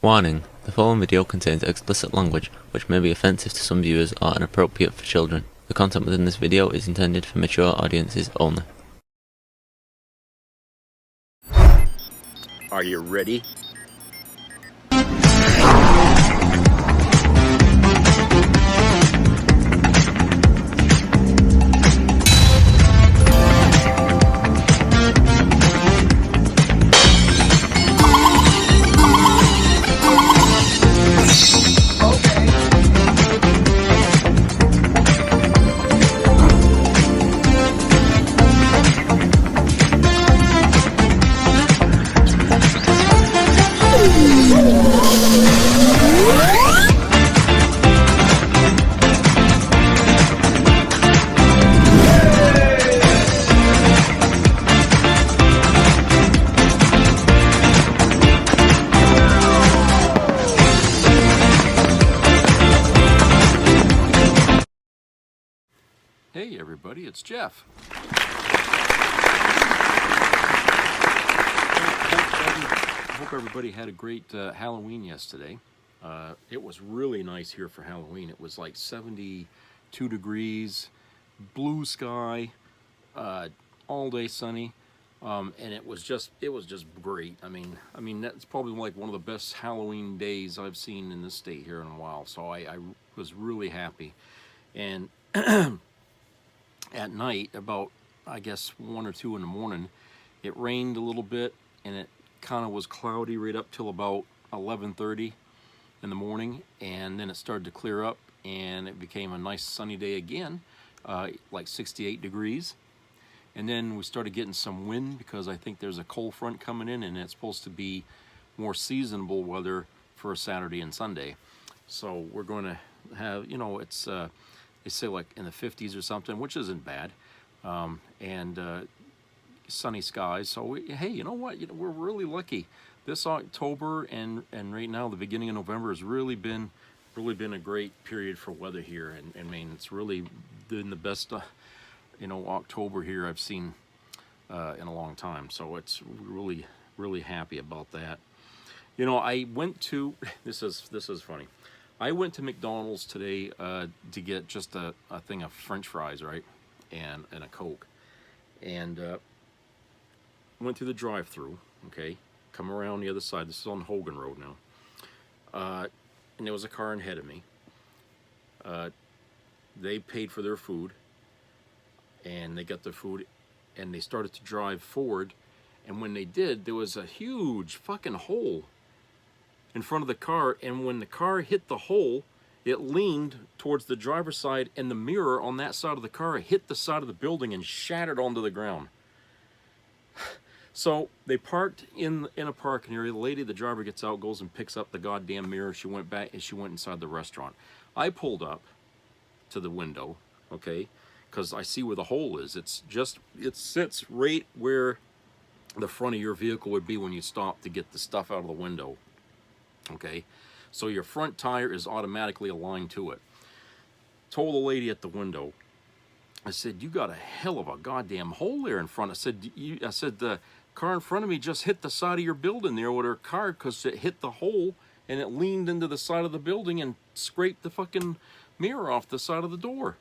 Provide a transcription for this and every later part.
Warning: the following video contains explicit language which may be offensive to some viewers or inappropriate for children. The content within this video is intended for mature audiences only. Are you ready? Hey everybody, it's Jeff. Hope everybody had a great Halloween yesterday. It was really nice here for Halloween. It was like 72 degrees, blue sky, all day sunny, and it was just great. I mean that's probably like one of the best Halloween days I've seen in this state here in a while. So I was really happy, and at night, about I guess 1 or 2 in the morning, it rained a little bit, and it kind of was cloudy right up till about 11:30 in the morning, and then it started to clear up, and it became a nice sunny day again, like 68 degrees. And then we started getting some wind because I think there's a cold front coming in, and it's supposed to be more seasonable weather for Saturday and Sunday. So we're going to have, it's they say like in the 50s or something, which isn't bad, and sunny skies. So hey, you know what? We're really lucky. This October and right now the beginning of November has really been a great period for weather here, and I mean it's really been the best October here I've seen in a long time. So it's really happy about that. I went to this is funny. I went to McDonald's today to get just a thing of French fries, right, and a Coke, and went through the drive-through. Okay, come around the other side. This is on Hogan Road now, and there was a car ahead of me. They paid for their food, and they got their food, and they started to drive forward, and when they did, there was a huge fucking hole in front of the car, and when the car hit the hole, it leaned towards the driver's side, and the mirror on that side of the car hit the side of the building and shattered onto the ground. So they parked in a parking area. The driver gets out, goes and picks up the goddamn mirror. She went back and she went inside the restaurant. I pulled up to the window, okay, because I see where the hole is. It sits right where the front of your vehicle would be when you stop to get the stuff out of the window. Okay, so your front tire is automatically aligned to it. Told the lady at the window, I said, you got a hell of a goddamn hole there in front. I said, the car in front of me just hit the side of your building there with her car because it hit the hole and it leaned into the side of the building and scraped the fucking mirror off the side of the door.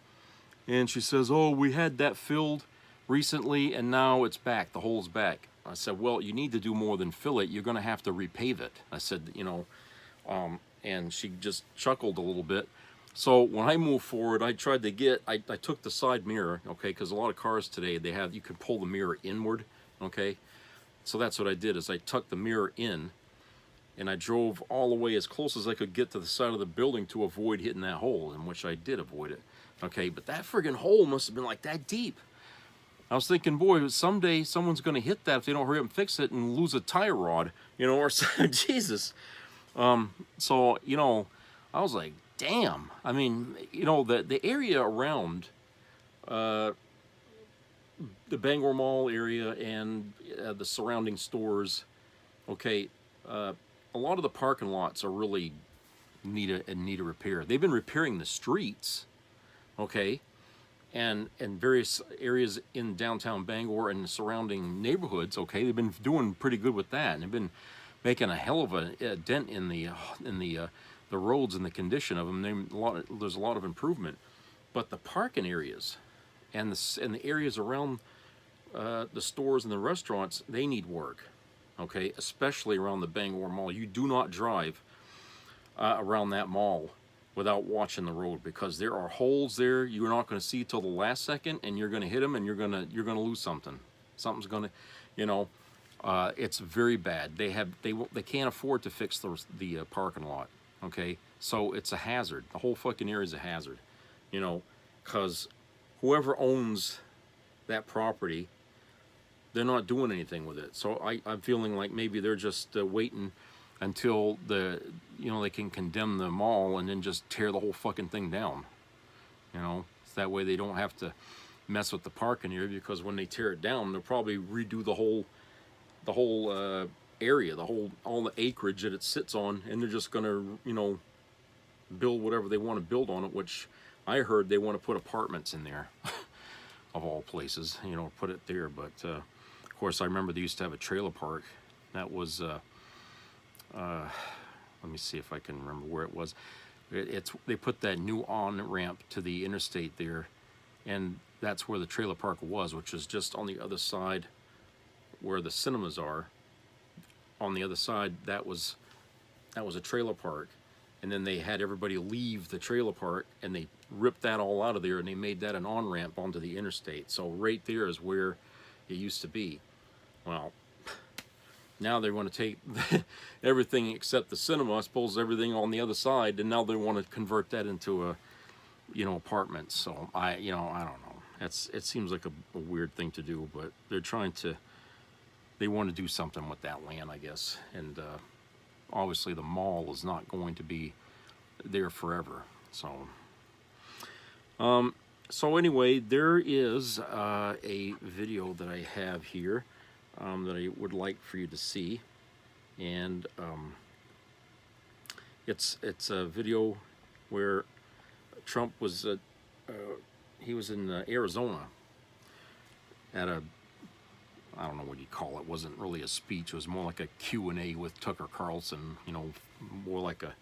And she says, oh, we had that filled recently and now it's back. The hole's back. I said, well, you need to do more than fill it. You're going to have to repave it. I said, and she just chuckled a little bit. So when I moved forward, I tried to I took the side mirror, okay, because a lot of cars today, you can pull the mirror inward, okay? So that's what I did, is I tucked the mirror in, and I drove all the way as close as I could get to the side of the building to avoid hitting that hole, in which I did avoid it, okay? But that friggin' hole must have been like that deep. I was thinking, boy, someday someone's going to hit that if they don't hurry up and fix it and lose a tire rod, or Jesus. So, I was like, damn. I mean, the area around the Bangor Mall area and the surrounding stores, okay, a lot of the parking lots are really need a repair. They've been repairing the streets, okay, and various areas in downtown Bangor and the surrounding neighborhoods, okay, they've been doing pretty good with that, and they've been making a hell of a dent in the roads and the condition of them. There's a lot of improvement, but the parking areas and the areas around the stores and the restaurants, they need work. Okay, especially around the Bangor Mall. You do not drive around that mall without watching the road, because there are holes there you're not going to see till the last second, and you're going to hit them, and you're going to lose something. Something's going to, you know, it's very bad. They can't afford to fix the parking lot. Okay, so it's a hazard. The whole fucking area is a hazard, you know, because whoever owns that property, they're not doing anything with it. So I'm feeling like maybe they're just waiting until they can condemn the mall and then just tear the whole fucking thing down. You know, so that way they don't have to mess with the parking area, because when they tear it down, they'll probably redo the whole area, all the acreage that it sits on, and they're just gonna, you know, build whatever they want to build on it, which I heard they want to put apartments in there of all places, you know, put it there. But of course, I remember they used to have a trailer park that was let me see if I can remember where it was. They put that new on-ramp to the interstate there, and that's where the trailer park was, which is just on the other side where the cinemas are. On the other side, that was a trailer park, and then they had everybody leave the trailer park, and they ripped that all out of there, and they made that an on-ramp onto the interstate. So right there is where it used to be. Well, now they want to take everything except the cinema, I suppose, everything on the other side, and now they want to convert that into apartments. So I don't know. It seems like a weird thing to do, but they want to do something with that land, I guess. And obviously the mall is not going to be there forever. So anyway, there is a video that I have here that I would like for you to see, and it's a video where Trump was he was in Arizona at I don't know what you call it. It wasn't really a speech. It was more like a Q&A with Tucker Carlson, you know, more like a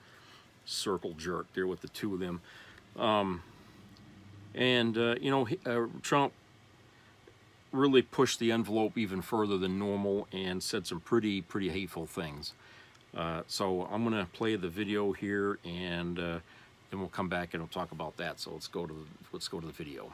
circle jerk there with the two of them. Trump really pushed the envelope even further than normal and said some pretty hateful things. So I'm going to play the video here, and then we'll come back and we'll talk about that. So let's go to the video.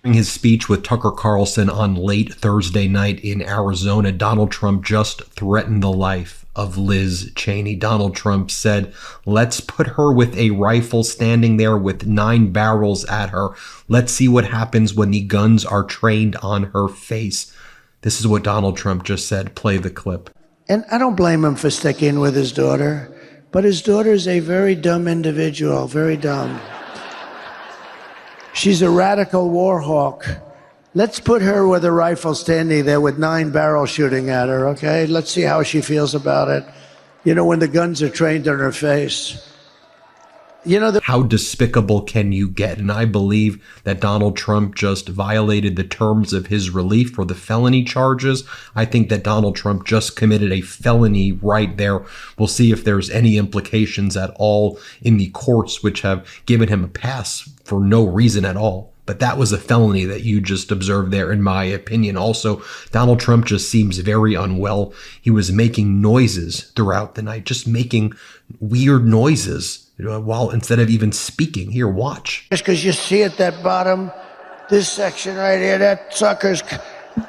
During his speech with Tucker Carlson on late Thursday night in Arizona, Donald Trump just threatened the life of Liz Cheney. Donald Trump said, "Let's put her with a rifle standing there with 9 barrels at her. Let's see what happens when the guns are trained on her face." This is what Donald Trump just said. Play the clip. And I don't blame him for sticking with his daughter, but his daughter's a very dumb individual, very dumb. She's a radical war hawk. Let's put her with a rifle standing there with 9 barrels shooting at her, okay? Let's see how she feels about it. You know, when the guns are trained on her face. You know, how despicable can you get? And I believe that Donald Trump just violated the terms of his relief for the felony charges. I think that Donald Trump just committed a felony right there. We'll see if there's any implications at all in the courts, which have given him a pass for no reason at all. But that was a felony that you just observed there, in my opinion. Also, Donald Trump just seems very unwell. He was making noises throughout the night, just making weird noises, while instead of even speaking. Here, watch. Just because you see at that bottom, this section right here, that sucker's,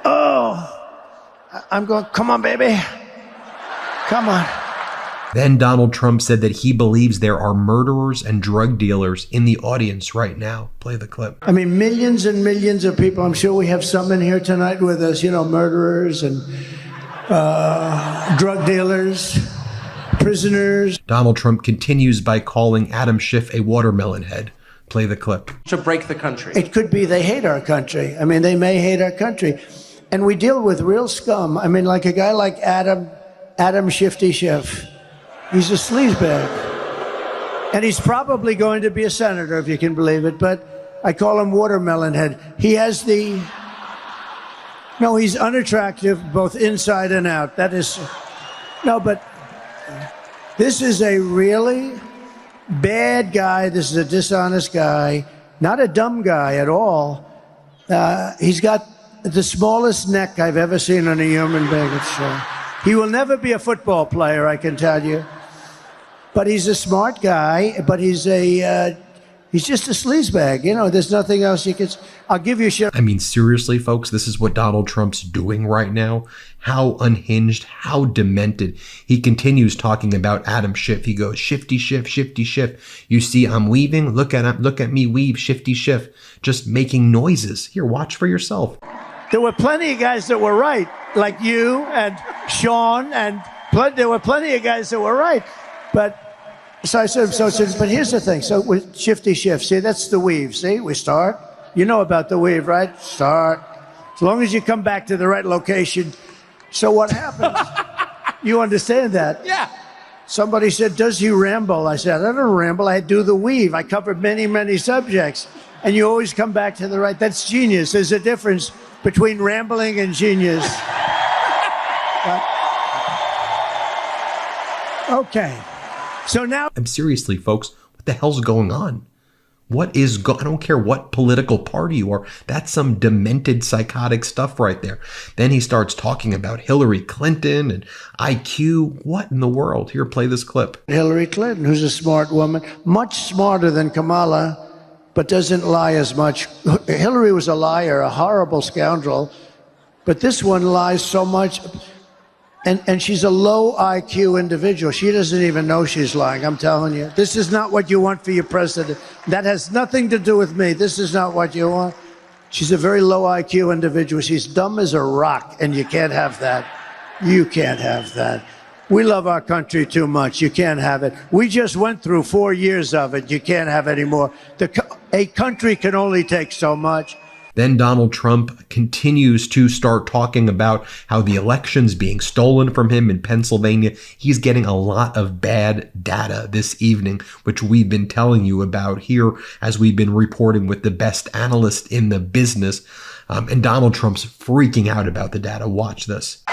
I'm going, come on, baby. Come on. Then Donald Trump said that he believes there are murderers and drug dealers in the audience right now. Play the clip. I mean, millions and millions of people. I'm sure we have some in here tonight with us, you know, murderers and drug dealers, prisoners. Donald Trump continues by calling Adam Schiff a watermelon head. Play the clip. To break the country. It could be they hate our country. I mean, they may hate our country. And we deal with real scum. I mean, like a guy like Adam Shifty Schiff. He's a sleazebag. And he's probably going to be a senator, if you can believe it, but I call him watermelon head. He has he's unattractive both inside and out. That is No, but this is a really bad guy. This is a dishonest guy, not a dumb guy at all. He's got the smallest neck I've ever seen on a human being. He will never be a football player, I can tell you. But he's a smart guy, but he's just a sleazebag. You know, there's nothing else you can... I'll give you shit. I mean, seriously, folks, this is what Donald Trump's doing right now. How unhinged, how demented. He continues talking about Adam Schiff. He goes, shifty Schiff, shifty Schiff. You see, I'm weaving. Look at me weave, shifty Schiff. Just making noises. Here, watch for yourself. There were plenty of guys that were right, like you and Sean, and there were plenty of guys that were right. But so I said, but here's the thing. So with shifty Schiff, see, that's the weave. See, we start. You know about the weave, right? Start. As long as you come back to the right location. So what happens? You understand that? Yeah. Somebody said, does he ramble? I said, I don't ramble. I do the weave. I covered many, many subjects. And you always come back to the right. That's genius. There's a difference between rambling and genius. Okay. So now... I'm seriously, folks, what the hell's going on? What is I don't care what political party you are. That's some demented, psychotic stuff right there. Then he starts talking about Hillary Clinton and IQ. What in the world? Here, play this clip. Hillary Clinton, who's a smart woman, much smarter than Kamala, but doesn't lie as much. Hillary was a liar, a horrible scoundrel, but this one lies so much. And she's a low IQ individual. She doesn't even know she's lying, I'm telling you. This is not what you want for your president. That has nothing to do with me. This is not what you want. She's a very low IQ individual. She's dumb as a rock, and you can't have that. You can't have that. We love our country too much. You can't have it. We just went through 4 years of it. You can't have any more. A country can only take so much. Then Donald Trump continues to start talking about how the election's being stolen from him in Pennsylvania. He's getting a lot of bad data this evening, which we've been telling you about here as we've been reporting with the best analyst in the business. And Donald Trump's freaking out about the data. Watch this.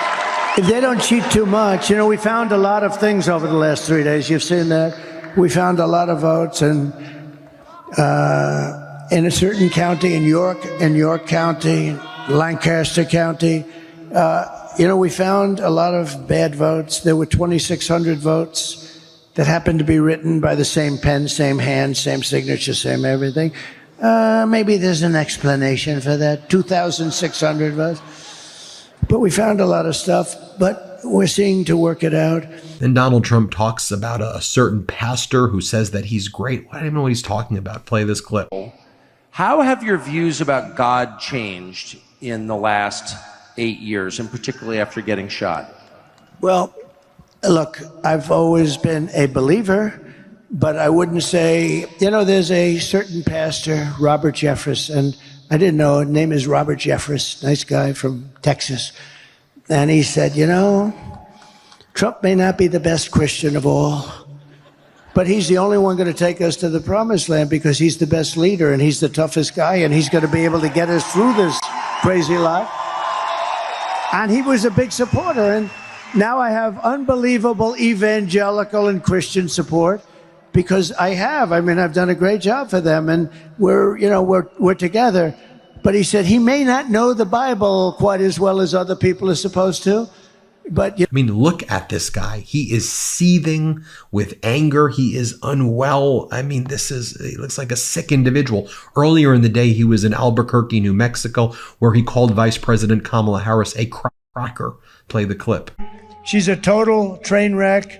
If they don't cheat too much, you know, we found a lot of things over the last 3 days. You've seen that. We found a lot of votes, and in a certain county, in York County, Lancaster County, you know, we found a lot of bad votes. There were 2,600 votes that happened to be written by the same pen, same hand, same signature, same everything. Maybe there's an explanation for that. 2,600 votes. But we found a lot of stuff, but we're seeing to work it out. Then Donald Trump talks about a certain pastor who says that he's great. I don't even know what he's talking about. Play this clip. How have your views about God changed in the last 8 years, and particularly after getting shot? Well, look, I've always been a believer, but I wouldn't say, you know, there's a certain pastor, Robert Jeffress, and I didn't know, his name is Robert Jeffress, nice guy from Texas. And he said, you know, Trump may not be the best Christian of all, but he's the only one going to take us to the promised land because he's the best leader and he's the toughest guy and he's going to be able to get us through this crazy life. And he was a big supporter. And now I have unbelievable evangelical and Christian support because I've done a great job for them and we're together. But he said he may not know the Bible quite as well as other people are supposed to. But I mean, look at this guy. He is seething with anger. He is unwell. I mean, he looks like a sick individual. Earlier in the day, he was in Albuquerque, New Mexico, where he called Vice President Kamala Harris a cracker. Play the clip. She's a total train wreck.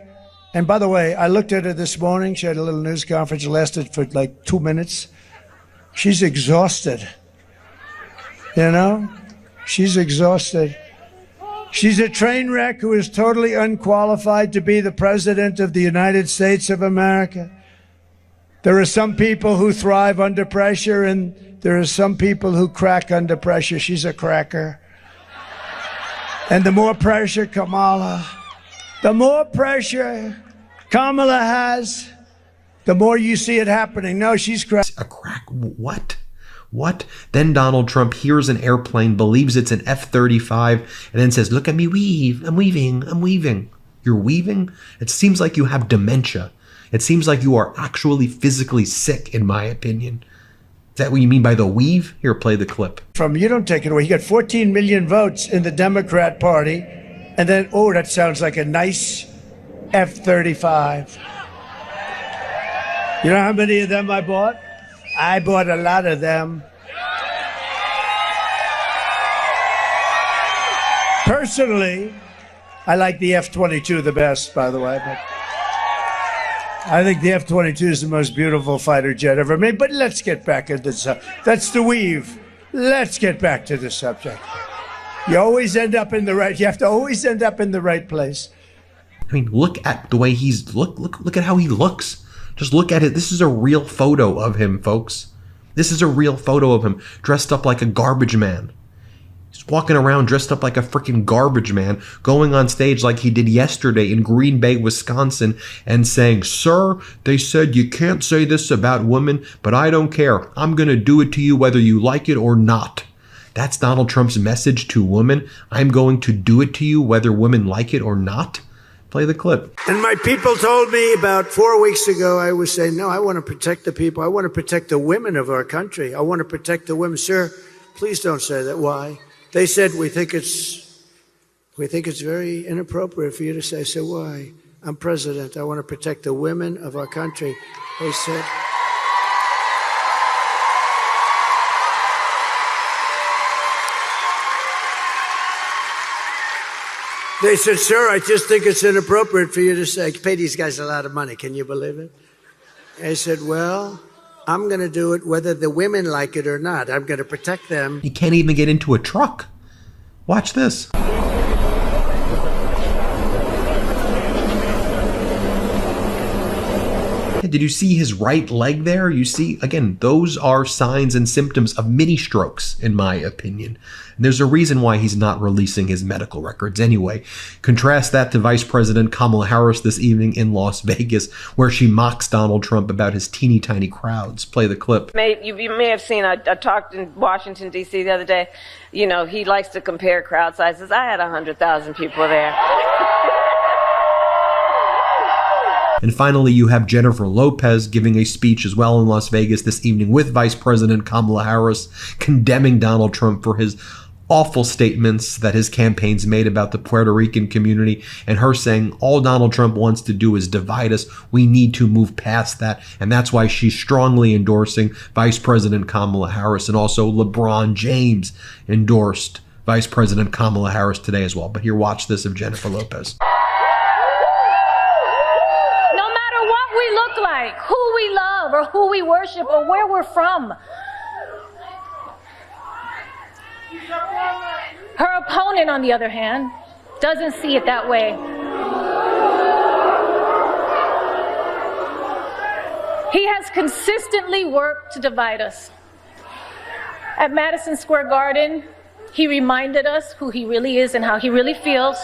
And by the way, I looked at her this morning. She had a little news conference. It lasted for like 2 minutes. She's exhausted. You know? She's exhausted. She's a train wreck who is totally unqualified to be the president of the United States of America. There are some people who thrive under pressure, and there are some people who crack under pressure. She's a cracker. And the more pressure Kamala has, the more you see it happening. No, she's cracking. A crack? What? Then Donald Trump hears an airplane, believes it's an F-35, and then says, look at me weave. I'm weaving. You're weaving? It seems like you have dementia. It seems like you are actually physically sick, in my opinion. Is that what you mean by the weave? Here, play the clip. You don't take it away. He got 14 million votes in the Democrat Party. And then, oh, that sounds like a nice F-35. You know how many of them I bought? I bought a lot of them. Personally, I like the F-22 the best, by the way. But I think the F-22 is the most beautiful fighter jet ever made. But let's get back into this. That's the weave. Let's get back to the subject. You always end up in the right. You have to always end up in the right place. I mean, look at the way he's look at how he looks. Just look at it. This is a real photo of him, folks. This is a real photo of him dressed up like a garbage man. He's walking around dressed up like a freaking garbage man, going on stage like he did yesterday in Green Bay, Wisconsin, and saying, "Sir, they said you can't say this about women, but I don't care. I'm going to do it to you whether you like it or not." That's Donald Trump's message to women. I'm going to do it to you whether women like it or not. Play the clip. And my people told me about 4 weeks ago, I was saying, no, I want to protect the people. I want to protect the women of our country. I want to protect the women. Sir, please don't say that. Why? They said, we think it's very inappropriate for you to say. I said, why? I'm president. I want to protect the women of our country. They said, sir, I just think it's inappropriate for you to say, I pay these guys a lot of money. Can you believe it? I said, well, I'm going to do it whether the women like it or not. I'm going to protect them. He can't even get into a truck. Watch this. Did you see his right leg there? You see, again, those are signs and symptoms of mini strokes, in my opinion. And there's a reason why he's not releasing his medical records anyway. Contrast that to Vice President Kamala Harris this evening in Las Vegas, where she mocks Donald Trump about his teeny tiny crowds. Play the clip. You may have seen, I talked in Washington, D.C. the other day. You know, he likes to compare crowd sizes. I had 100,000 people there. And finally, you have Jennifer Lopez giving a speech as well in Las Vegas this evening with Vice President Kamala Harris, condemning Donald Trump for his awful statements that his campaign's made about the Puerto Rican community, and her saying all Donald Trump wants to do is divide us. We need to move past that. And that's why she's strongly endorsing Vice President Kamala Harris. And also LeBron James endorsed Vice President Kamala Harris today as well. But here, watch this of Jennifer Lopez. Like who we love or who we worship or where we're from. Her opponent, on the other hand, doesn't see it that way. He has consistently worked to divide us. At Madison Square Garden, he reminded us who he really is and how he really feels.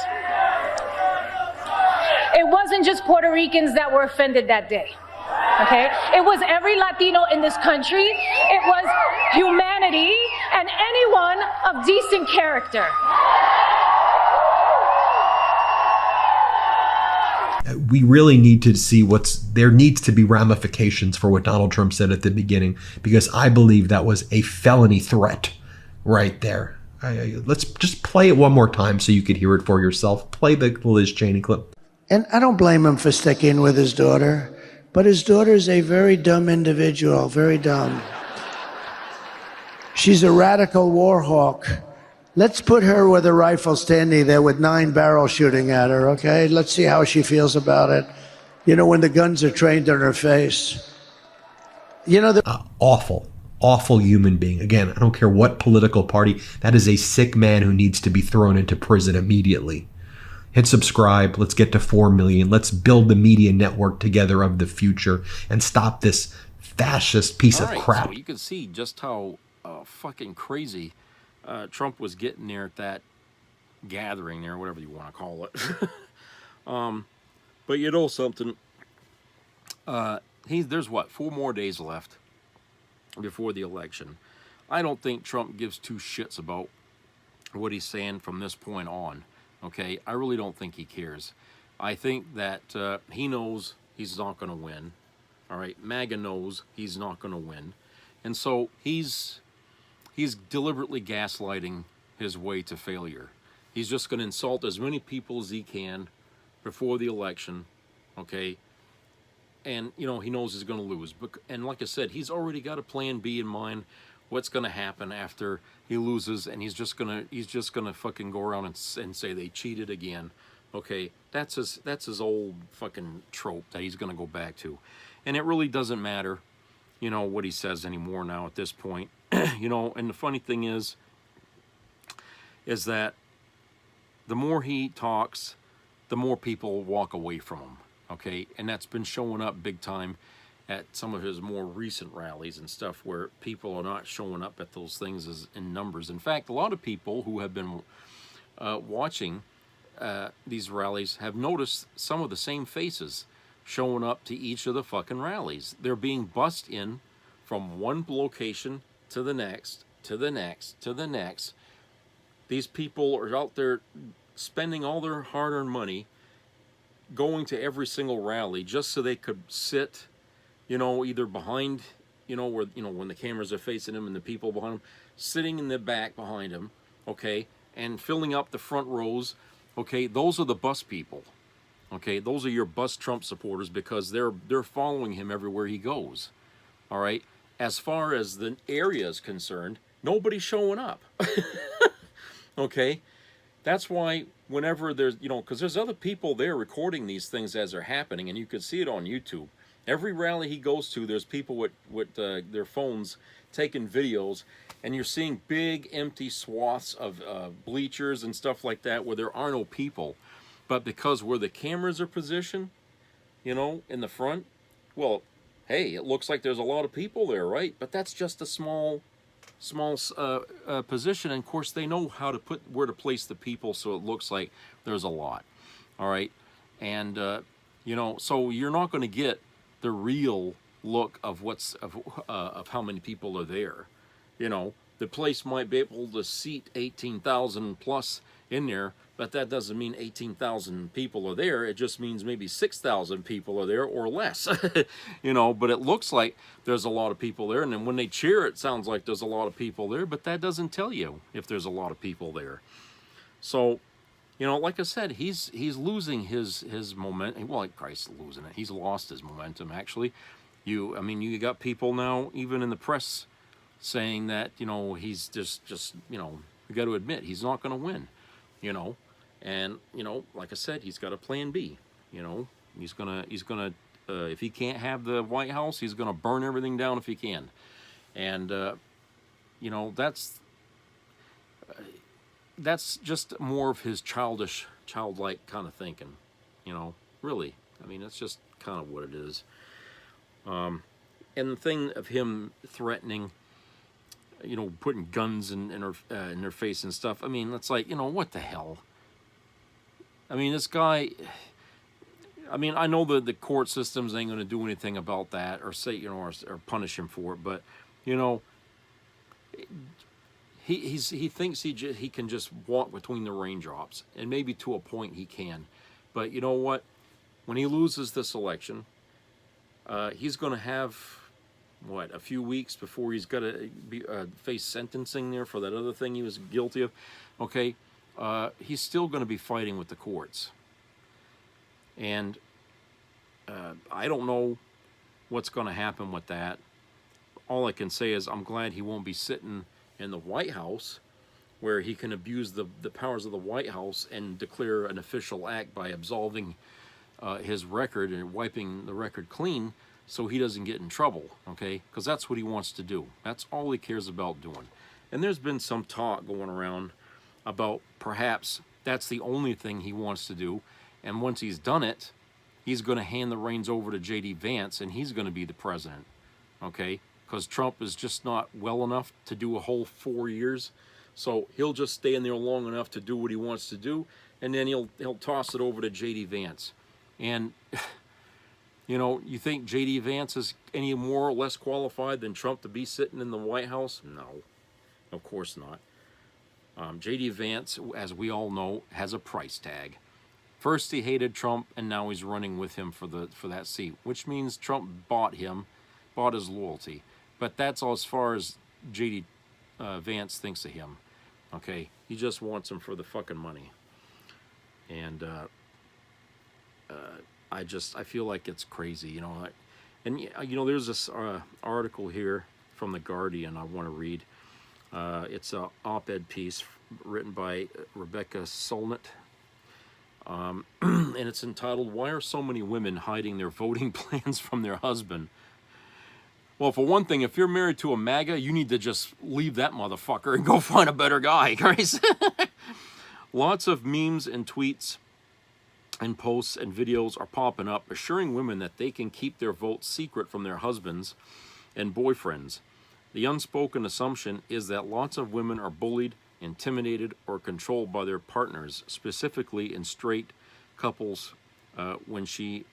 It wasn't just Puerto Ricans that were offended that day. Okay? It was every Latino in this country. It was humanity and anyone of decent character. We really need to see there needs to be ramifications for what Donald Trump said at the beginning, because I believe that was a felony threat right there. Let's just play it one more time so you could hear it for yourself. Play the Liz Cheney clip. And I don't blame him for sticking with his daughter. But his daughter's a very dumb individual, very dumb. She's a radical war hawk. Let's put her with a rifle standing there with 9 barrels shooting at her, okay? Let's see how she feels about it. You know, when the guns are trained on her face. You know, awful human being. Again, I don't care what political party. That is a sick man who needs to be thrown into prison immediately. Hit subscribe. Let's get to 4 million. Let's build the media network together of the future and stop this fascist piece of crap. So you can see just how fucking crazy Trump was getting there at that gathering there, whatever you want to call it. But you know something? There's what, 4 more days left before the election. I don't think Trump gives 2 shits about what he's saying from this point on. Okay, I really don't think he cares. I think that he knows he's not going to win. All right, MAGA knows he's not going to win, and so he's deliberately gaslighting his way to failure. He's just going to insult as many people as he can before the election, okay? And you know he knows he's going to lose. But and like I said, he's already got a plan B in mind. What's going to happen after he loses, and he's just gonna fucking go around and say they cheated again. Okay, that's his old fucking trope that he's going to go back to. And it really doesn't matter, you know, what he says anymore now at this point. You know, and the funny thing is that the more he talks, the more people walk away from him, okay? And that's been showing up big time at some of his more recent rallies and stuff where people are not showing up at those things as in numbers. In fact, a lot of people who have been watching these rallies have noticed some of the same faces showing up to each of the fucking rallies. They're being bussed in from one location to the next, to the next, to the next. These people are out there spending all their hard-earned money going to every single rally just so they could sit, you know, either behind, you know, where, you know, when the cameras are facing them and the people behind them, sitting in the back behind him, okay, and filling up the front rows, okay. Those are the bus people, okay. Those are your bus Trump supporters because they're following him everywhere he goes, all right. As far as the area is concerned, nobody's showing up. Okay, that's why whenever there's, you know, because there's other people there recording these things as they're happening, and you can see it on YouTube. Every rally he goes to, there's people with their phones taking videos, and you're seeing big empty swaths of bleachers and stuff like that where there are no people. But because where the cameras are positioned, you know, in the front, well, hey, it looks like there's a lot of people there, right? But that's just a small position, and of course they know how to where to place the people so it looks like there's a lot. All right, and you know, so you're not going to get the real look of of how many people are there. You know, the place might be able to seat 18,000 plus in there, but that doesn't mean 18,000 people are there. It just means maybe 6,000 people are there or less. You know, but it looks like there's a lot of people there, and then when they cheer, it sounds like there's a lot of people there, but that doesn't tell you if there's a lot of people there. So, you know, like I said, he's losing his momentum. Well, Christ's losing it. He's lost his momentum, actually. I mean, you got people now, even in the press, saying that, you know, he's just you know, you got to admit he's not going to win, you know. And, you know, like I said, he's got a plan B, you know. He's gonna if he can't have the White House, he's gonna burn everything down if he can. And you know, that's just more of his childlike kind of thinking, you know. Really, I mean, that's just kind of what it is. And the thing of him threatening, you know, putting guns in their face and stuff. I mean, it's like, you know, what the hell? I mean, this guy. I mean, I know the court systems ain't going to do anything about that, or say, you know, or punish him for it. But, you know, he thinks he can just walk between the raindrops, and maybe to a point he can. But you know what? When he loses this election, he's going to have a few weeks before he's got to face sentencing there for that other thing he was guilty of. Okay, he's still going to be fighting with the courts. And I don't know what's going to happen with that. All I can say is I'm glad he won't be sitting in the White House where he can abuse the powers of the White House and declare an official act by absolving his record and wiping the record clean so he doesn't get in trouble, okay? Because that's what he wants to do. That's all he cares about doing. And there's been some talk going around about perhaps that's the only thing he wants to do. And once he's done it, he's going to hand the reins over to J.D. Vance, and he's going to be the president, okay? Because Trump is just not well enough to do a whole 4 years. So he'll just stay in there long enough to do what he wants to do, and then he'll toss it over to J.D. Vance. And, you know, you think J.D. Vance is any more or less qualified than Trump to be sitting in the White House? No, of course not. J.D. Vance, as we all know, has a price tag. First he hated Trump, and now he's running with him for that seat, which means Trump bought his loyalty. But that's all as far as J.D. Vance thinks of him. Okay, he just wants him for the fucking money. And I feel like it's crazy, you know. And you know, there's this article here from The Guardian I want to read. It's an op-ed piece written by Rebecca Solnit. And it's entitled, "Why Are So Many Women Hiding Their Voting Plans from Their Husband?" Well, for one thing, if you're married to a MAGA, you need to just leave that motherfucker and go find a better guy, guys. Lots of memes and tweets and posts and videos are popping up assuring women that they can keep their votes secret from their husbands and boyfriends. The unspoken assumption is that lots of women are bullied, intimidated, or controlled by their partners, specifically in straight couples when she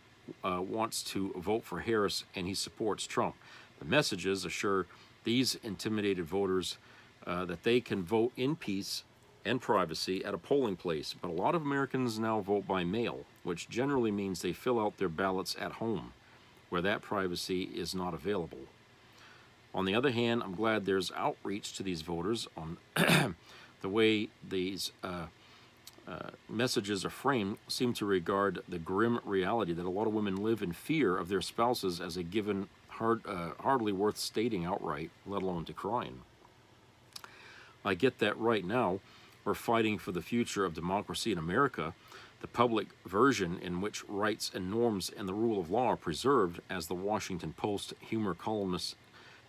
wants to vote for Harris and he supports Trump. The messages assure these intimidated voters that they can vote in peace and privacy at a polling place, but a lot of Americans now vote by mail, which generally means they fill out their ballots at home, where that privacy is not available. On the other hand, I'm glad there's outreach to these voters on the way these messages are framed seem to regard the grim reality that a lot of women live in fear of their spouses as a given hardly worth stating outright, let alone decrying. I get that right now we're fighting for the future of democracy in America, the public version in which rights and norms and the rule of law are preserved, as the Washington Post humor columnist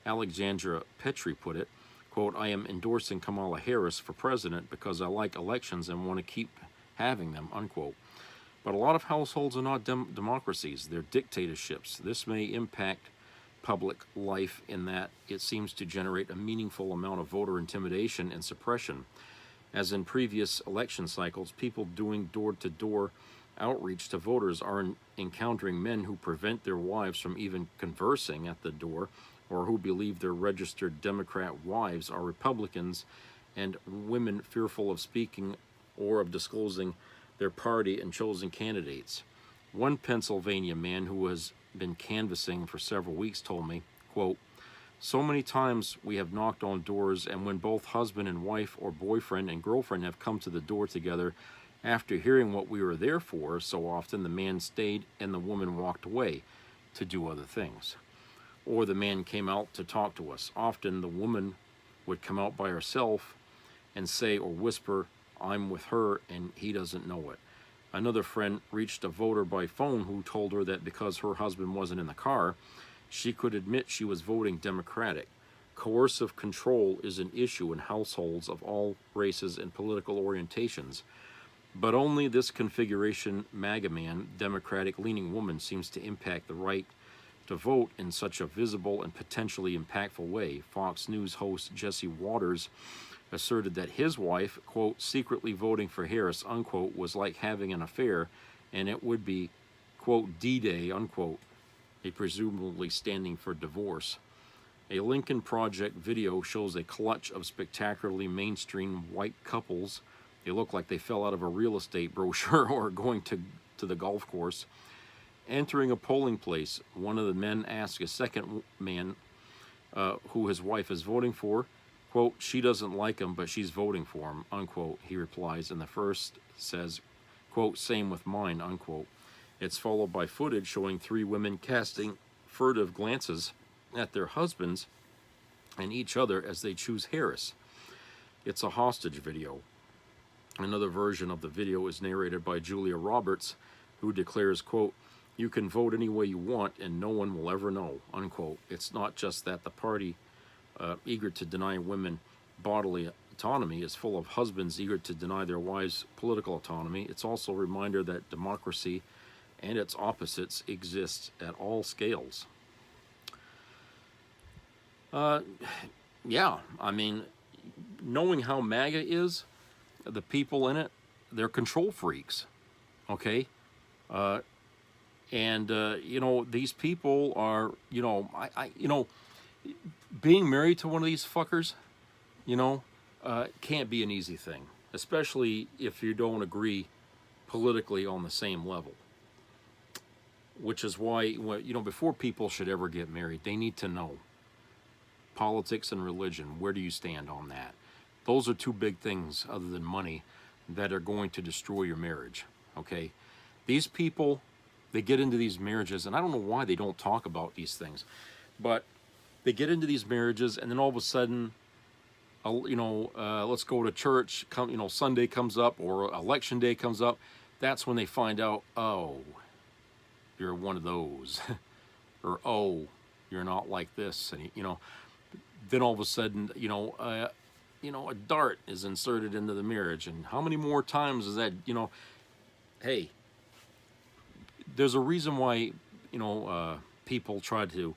Alexandra Petrie put it, quote, "I am endorsing Kamala Harris for president because I like elections and want to keep having them," unquote. But a lot of households are not democracies, they're dictatorships. This may impact public life in that it seems to generate a meaningful amount of voter intimidation and suppression. As in previous election cycles, people doing door-to-door outreach to voters are encountering men who prevent their wives from even conversing at the door, or who believe their registered Democrat wives are Republicans, and women fearful of speaking or of disclosing their party and chosen candidates. One Pennsylvania man who has been canvassing for several weeks told me, quote, "So many times we have knocked on doors, and when both husband and wife or boyfriend and girlfriend have come to the door together, after hearing what we were there for, so often the man stayed and the woman walked away to do other things. Or the man came out to talk to us. Often the woman would come out by herself and say or whisper, 'I'm with her,' and he doesn't know it." Another friend reached a voter by phone who told her that because her husband wasn't in the car, she could admit she was voting Democratic. Coercive control is an issue in households of all races and political orientations. But only this configuration MAGA man, Democratic-leaning woman, seems to impact the right to vote in such a visible and potentially impactful way. Fox News host Jesse Waters asserted that his wife, quote, "secretly voting for Harris," unquote, was like having an affair, and it would be, quote, D-Day, unquote, a presumably standing for divorce. A Lincoln Project video shows a clutch of spectacularly mainstream white couples. They look like they fell out of a real estate brochure or going to the golf course. Entering a polling place, one of the men asked a second man who his wife is voting for, quote, "She doesn't like him, but she's voting for him," unquote, he replies, and the first says, quote, "Same with mine," unquote. It's followed by footage showing three women casting furtive glances at their husbands and each other as they choose Harris. It's a hostage video. Another version of the video is narrated by Julia Roberts, who declares, quote, "You can vote any way you want and no one will ever know," unquote. It's not just that the party eager to deny women bodily autonomy is full of husbands eager to deny their wives political autonomy. It's also a reminder that democracy and its opposites exist at all scales. Yeah, I mean, knowing how MAGA is, the people in it, they're control freaks, okay? You know, these people are, you know, being married to one of these fuckers, you know, can't be an easy thing, especially if you don't agree politically on the same level. Which is why, you know, before people should ever get married, they need to know politics and religion. Where do you stand on that? Those are two big things other than money that are going to destroy your marriage, okay? These people, they get into these marriages, and I don't know why they don't talk about these things, but they get into these marriages, and then all of a sudden, you know, let's go to church, you know, Sunday comes up, or election day comes up. That's when they find out, oh, you're one of those, or oh, you're not like this, and you know, then all of a sudden, you know, a dart is inserted into the marriage, and how many more times is that? You know, hey, there's a reason why, you know, people try to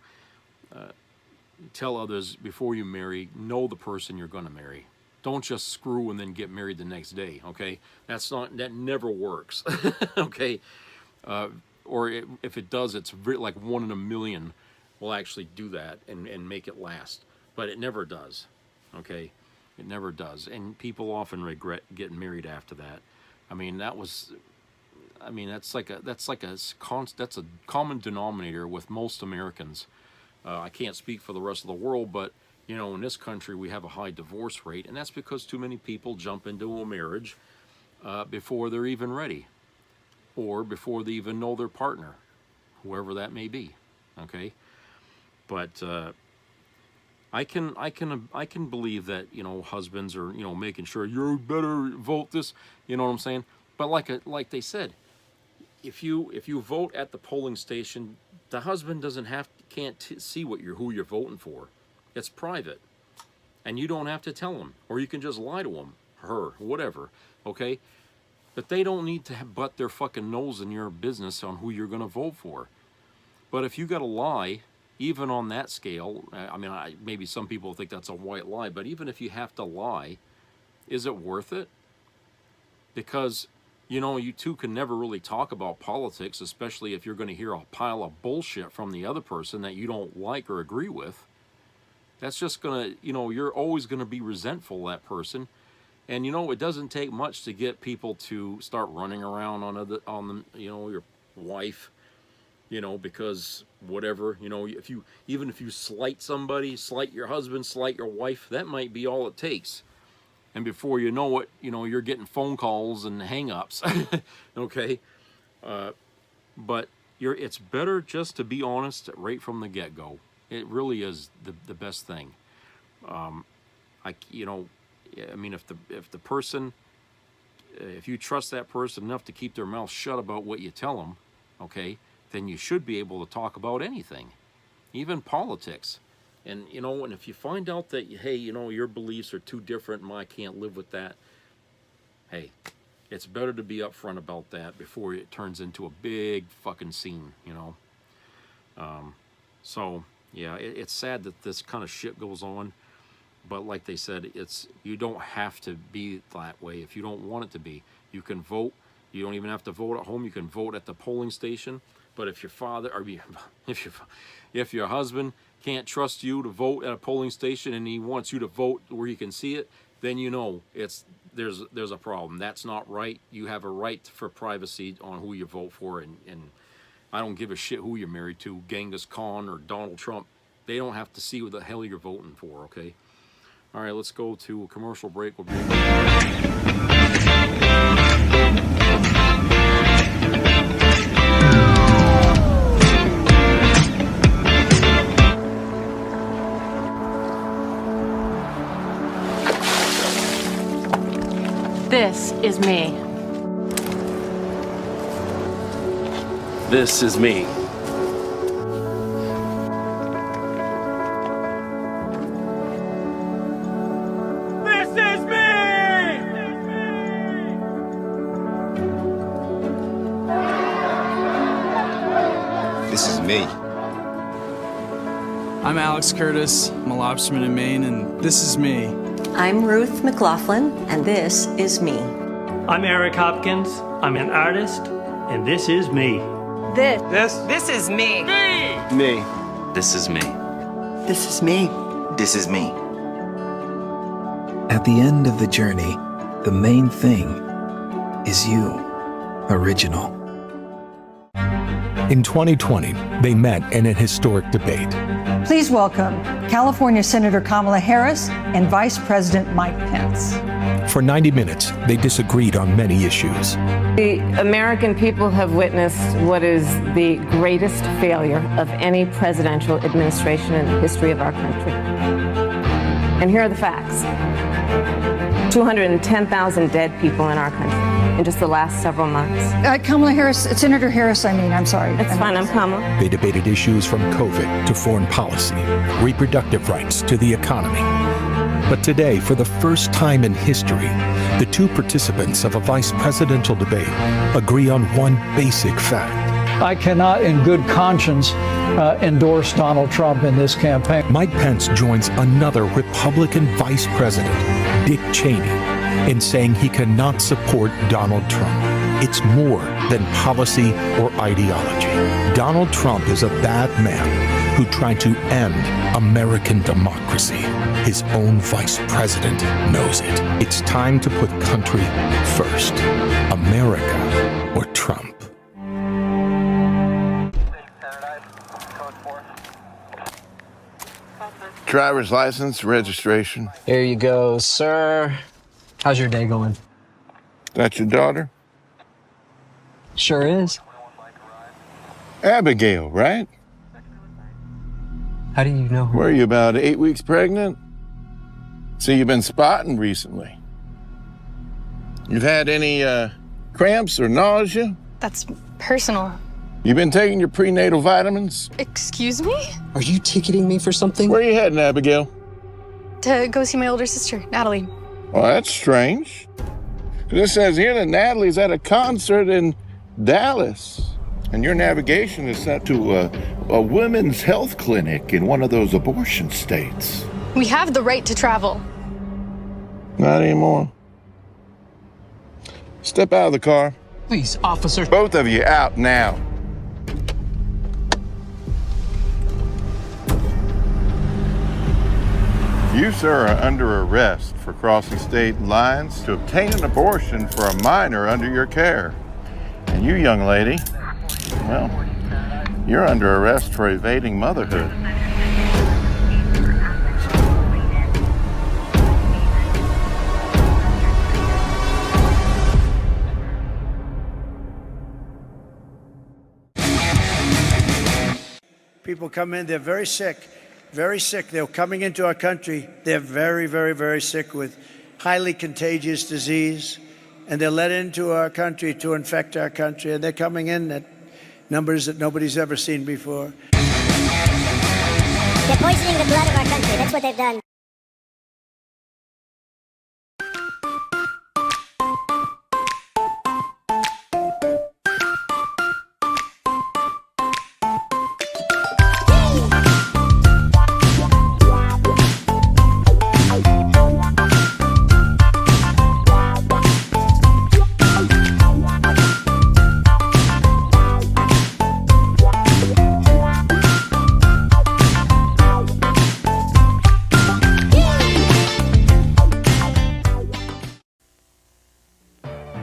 tell others before you marry, know the person you're going to marry. Don't just screw and then get married the next day. Okay, that never works. Okay. Or if it does, it's like 1 in a million will actually do that and make it last. But it never does, okay? It never does. And people often regret getting married after that. I mean, that's a common denominator with most Americans. I can't speak for the rest of the world, but, you know, in this country we have a high divorce rate, and that's because too many people jump into a marriage before they're even ready, or before they even know their partner, whoever that may be, okay? But I can believe that, you know, husbands are, you know, making sure you better vote this, you know what I'm saying? But like they said, if you vote at the polling station, the husband can't see who you're voting for. It's private, and you don't have to tell him, or you can just lie to him, her, whatever, okay? But they don't need to butt their fucking nose in your business on who you're going to vote for. But if you got to lie, even on that scale, I mean, maybe some people think that's a white lie, but even if you have to lie, is it worth it? Because, you know, you two can never really talk about politics, especially if you're going to hear a pile of bullshit from the other person that you don't like or agree with. That's just going to, you know, you're always going to be resentful of that person. And, you know, it doesn't take much to get people to start running around on you know, your wife, you know, because whatever, you know, even if you slight somebody, slight your husband, slight your wife, that might be all it takes. And before you know it, you know, you're getting phone calls and hang-ups, okay? But it's better just to be honest right from the get-go. It really is the best thing. You know, I mean, if the person, if you trust that person enough to keep their mouth shut about what you tell them, okay, then you should be able to talk about anything, even politics. And, you know, and if you find out that, hey, you know, your beliefs are too different and I can't live with that, hey, it's better to be upfront about that before it turns into a big fucking scene, you know. So, yeah, it's sad that this kind of shit goes on. But like they said, you don't have to be that way. If you don't want it to be, you can vote. You don't even have to vote at home. You can vote at the polling station. But if your father, or if your husband can't trust you to vote at a polling station and he wants you to vote where he can see it, then you know there's a problem. That's not right. You have a right for privacy on who you vote for, and I don't give a shit who you're married to, Genghis Khan or Donald Trump. They don't have to see what the hell you're voting for, okay? All right, let's go to a commercial break. We'll be right back. This is me. This is me. I'm Alex Curtis. I'm a lobsterman in Maine, and this is me. I'm Ruth McLaughlin, and this is me. I'm Eric Hopkins. I'm an artist, and this is me. This is me. Me. This is me. This is me. This is me. At the end of the journey, the main thing is you. original. In 2020, they met in a historic debate. Please welcome California Senator Kamala Harris and Vice President Mike Pence. For 90 minutes, they disagreed on many issues. The American people have witnessed what is the greatest failure of any presidential administration in the history of our country. And here are the facts. 210,000 dead people in our country in just the last several months. Kamala Harris, Senator Harris, I'm sorry. It's fine, I'm Kamala. They debated issues from COVID to foreign policy, reproductive rights to the economy. But today, for the first time in history, the two participants of a vice presidential debate agree on one basic fact. I cannot, in good conscience, endorse Donald Trump in this campaign. Mike Pence joins another Republican vice president, Dick Cheney, in saying he cannot support Donald Trump. It's more than policy or ideology. Donald Trump is a bad man who tried to end American democracy. His own vice president knows it. It's time to put country first. America or Trump. Driver's license, registration. Here you go, sir. How's your day going? That's your daughter? Sure is. Abigail, right? How do you know her? Were you about 8 weeks pregnant? So you've been spotting recently. You've had any cramps or nausea? That's personal. You been taking your prenatal vitamins? Excuse me? Are you ticketing me for something? Where are you heading, Abigail? To go see my older sister, Natalie. Well, that's strange. It says here that Natalie's at a concert in Dallas. And your navigation is set to a women's health clinic in one of those abortion states. We have the right to travel. Not anymore. Step out of the car. Please, officer. Both of you out now. You, sir, are under arrest for crossing state lines to obtain an abortion for a minor under your care. And you, young lady, well, you're under arrest for evading motherhood. People come in, they're very sick. Very sick. They're coming into our country. They're very, very, very sick with highly contagious disease. And they're let into our country to infect our country. And they're coming in at numbers that nobody's ever seen before. They're poisoning the blood of our country. That's what they've done.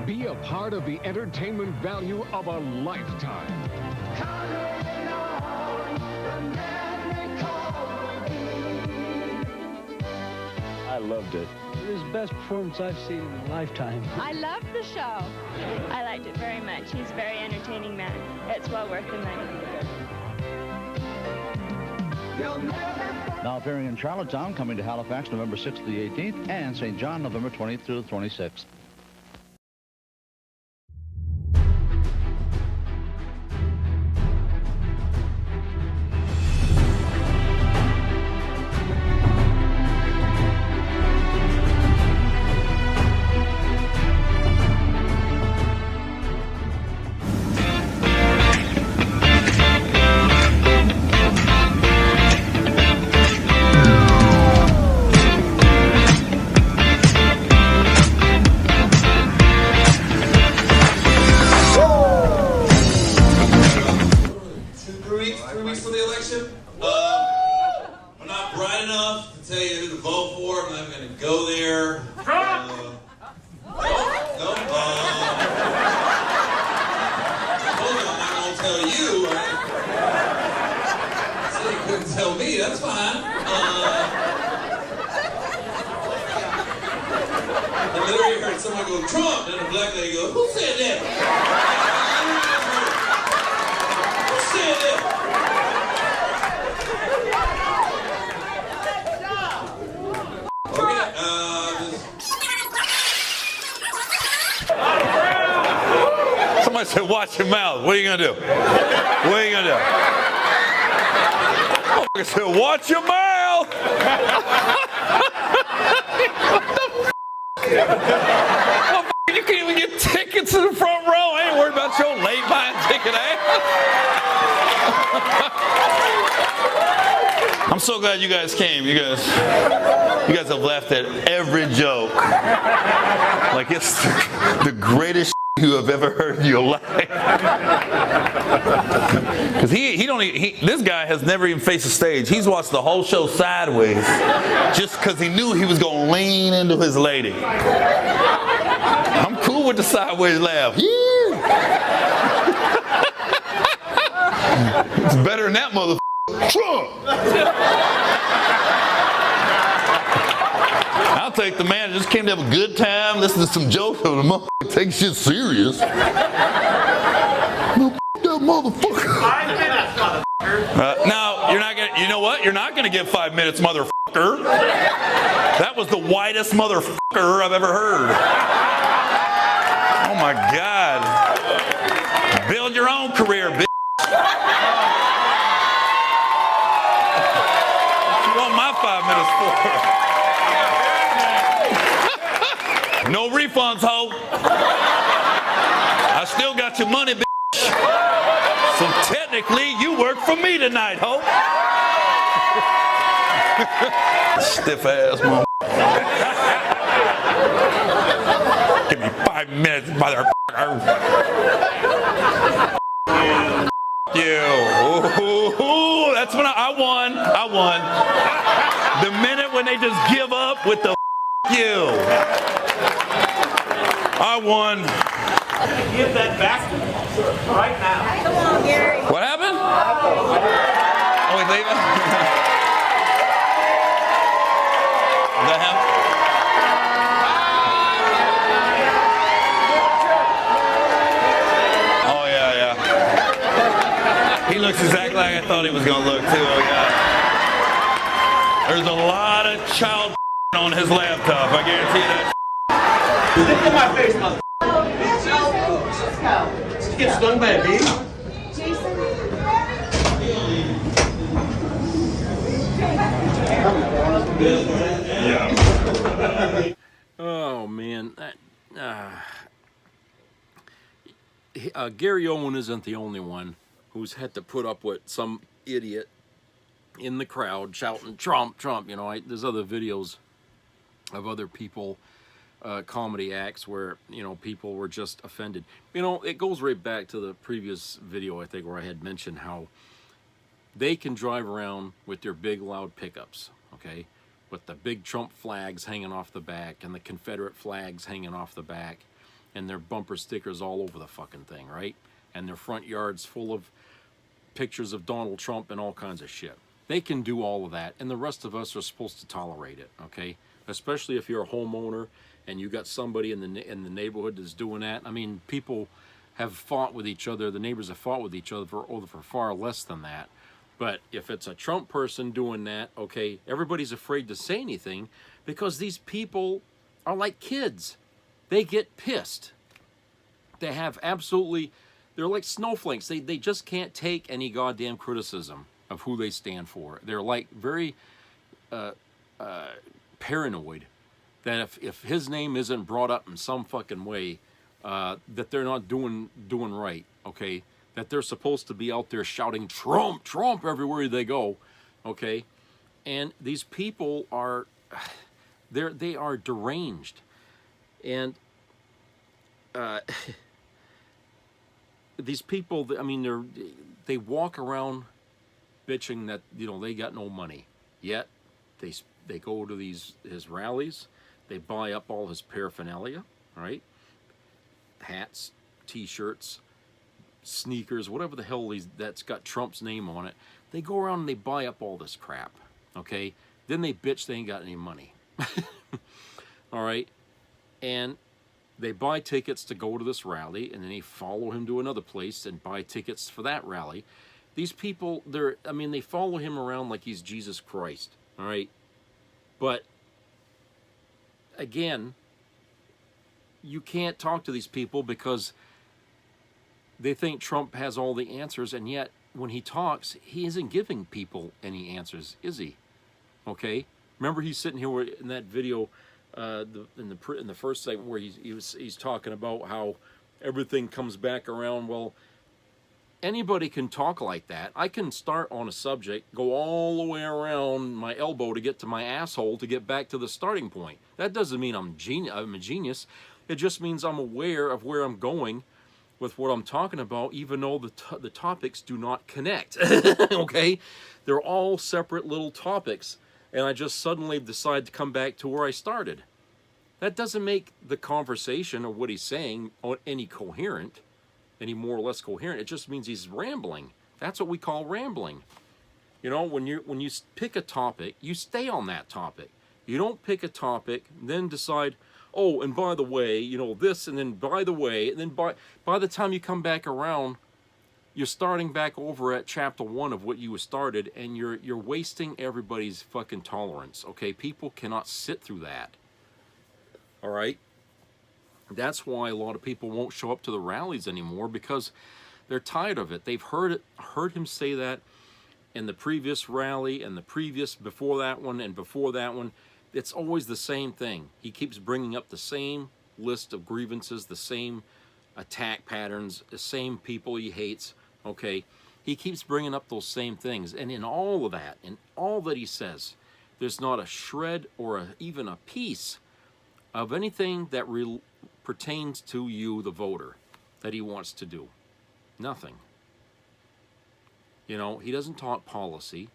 Be a part of the entertainment value of a lifetime. I loved it. It was the best performance I've seen in a lifetime. I loved the show. I liked it very much. He's a very entertaining man. It's well worth the money. Now appearing in Charlottetown, coming to Halifax November 6th to the 18th, and St. John November 20th through the 26th. that's fine. And literally heard someone go, Trump, and the black lady goes, who said that? Who said that? Somebody said, watch your mouth. What are you going to do? What are you going to do? I said, watch your mouth. Well, you can't even get tickets in the front row. I ain't worried about your late buying ticket ass. I'm so glad you guys came. You guys have laughed at every joke. Like it's the greatest you have ever heard in your life. Because this guy has never even faced a stage. He's watched the whole show sideways just because he knew he was going to lean into his lady. I'm cool with the sideways laugh. It's better than that motherfucker. Trump! I'll take the man who just came to have a good time, listen to some jokes, and the motherfucker take shit serious. No, that motherfucker. 5 minutes, motherfucker. Now, you're not gonna, you know what? You're not gonna get 5 minutes, motherfucker. That was the whitest motherfucker I've ever heard. Oh my God. Build your own career, bitch. What you want my 5 minutes for? No refunds, ho. I still got your money, bitch. So technically, you work for me tonight, ho. Stiff ass, mom. Give me 5 minutes, motherfucker. You. Ooh, that's when I won. I won. The minute when they just give up with the you. I won. Give that back to me right now. Come on, Gary. What happened? Oh, he's leaving? Is that him? Oh, yeah. He looks exactly like I thought he was going to look, too. Oh, yeah. There's a lot of child on his laptop. I guarantee you that. Stick in my face, mother. Let's get stung by a bee. Oh man, Gary Owen isn't the only one who's had to put up with some idiot in the crowd shouting Trump, Trump. You know, there's other videos of other people, comedy acts where, you know, people were just offended. You know, it goes right back to the previous video, I think, where I had mentioned how they can drive around with their big loud pickups, okay, with the big Trump flags hanging off the back and the Confederate flags hanging off the back and their bumper stickers all over the fucking thing, right? And their front yards full of pictures of Donald Trump and all kinds of shit. They can do all of that, and the rest of us are supposed to tolerate it, okay? Especially if you're a homeowner and you got somebody in the neighborhood that's doing that. I mean, people have fought with each other. The neighbors have fought with each other for far less than that. But if it's a Trump person doing that, okay, everybody's afraid to say anything because these people are like kids. They get pissed. They have absolutely, they're like snowflakes. They just can't take any goddamn criticism of who they stand for. They're like very paranoid that if his name isn't brought up in some fucking way, that they're not doing right, okay? That they're supposed to be out there shouting Trump, Trump everywhere they go, okay? And these people are, they are deranged. And these people, I mean, they walk around bitching that, you know, they got no money. Yet they go to his rallies, they buy up all his paraphernalia, right? Hats, t-shirts, sneakers, whatever the hell that's got Trump's name on it. They go around and they buy up all this crap, okay? Then they bitch they ain't got any money. All right? And they buy tickets to go to this rally, and then they follow him to another place and buy tickets for that rally. These people, they follow him around like he's Jesus Christ, all right? But, again, you can't talk to these people because they think Trump has all the answers, and yet when he talks, he isn't giving people any answers, is he? Okay? Remember he's sitting here in that video in the first segment where he's talking about how everything comes back around. Well, anybody can talk like that. I can start on a subject, go all the way around my elbow to get to my asshole to get back to the starting point. That doesn't mean I'm a genius. It just means I'm aware of where I'm going with what I'm talking about, even though the topics do not connect. Okay? They're all separate little topics, and I just suddenly decide to come back to where I started. That doesn't make the conversation or what he's saying any coherent, any more or less coherent. It just means he's rambling. That's what we call rambling. You know, when you pick a topic, you stay on that topic. You don't pick a topic, then decide, oh, and by the way, you know, this, and then by the way, and then by the time you come back around, you're starting back over at chapter 1 of what you started, and you're wasting everybody's fucking tolerance, okay? People cannot sit through that, all right? That's why a lot of people won't show up to the rallies anymore, because they're tired of it. They've heard him say that in the previous rally, and the previous, before that one, and before that one. It's always the same thing. He keeps bringing up the same list of grievances, the same attack patterns, the same people he hates, okay? He keeps bringing up those same things. And in all of that, in all that he says, there's not a shred or even a piece of anything that pertains to you, the voter, that he wants to do. Nothing. You know, he doesn't talk policy.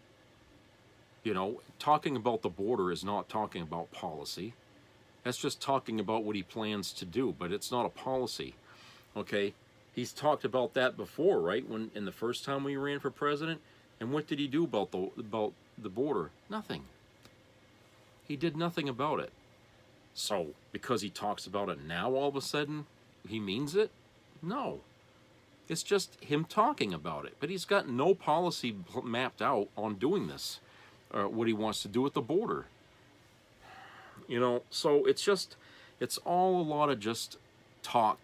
You know, talking about the border is not talking about policy. That's just talking about what he plans to do, but it's not a policy, okay? He's talked about that before, right? When in the first time we ran for president, and what did he do about the border? Nothing. He did nothing about it. So, because he talks about it now, all of a sudden, he means it? No. It's just him talking about it, but he's got no policy mapped out on doing this. What he wants to do with the border. You know, so it's all a lot of just talk,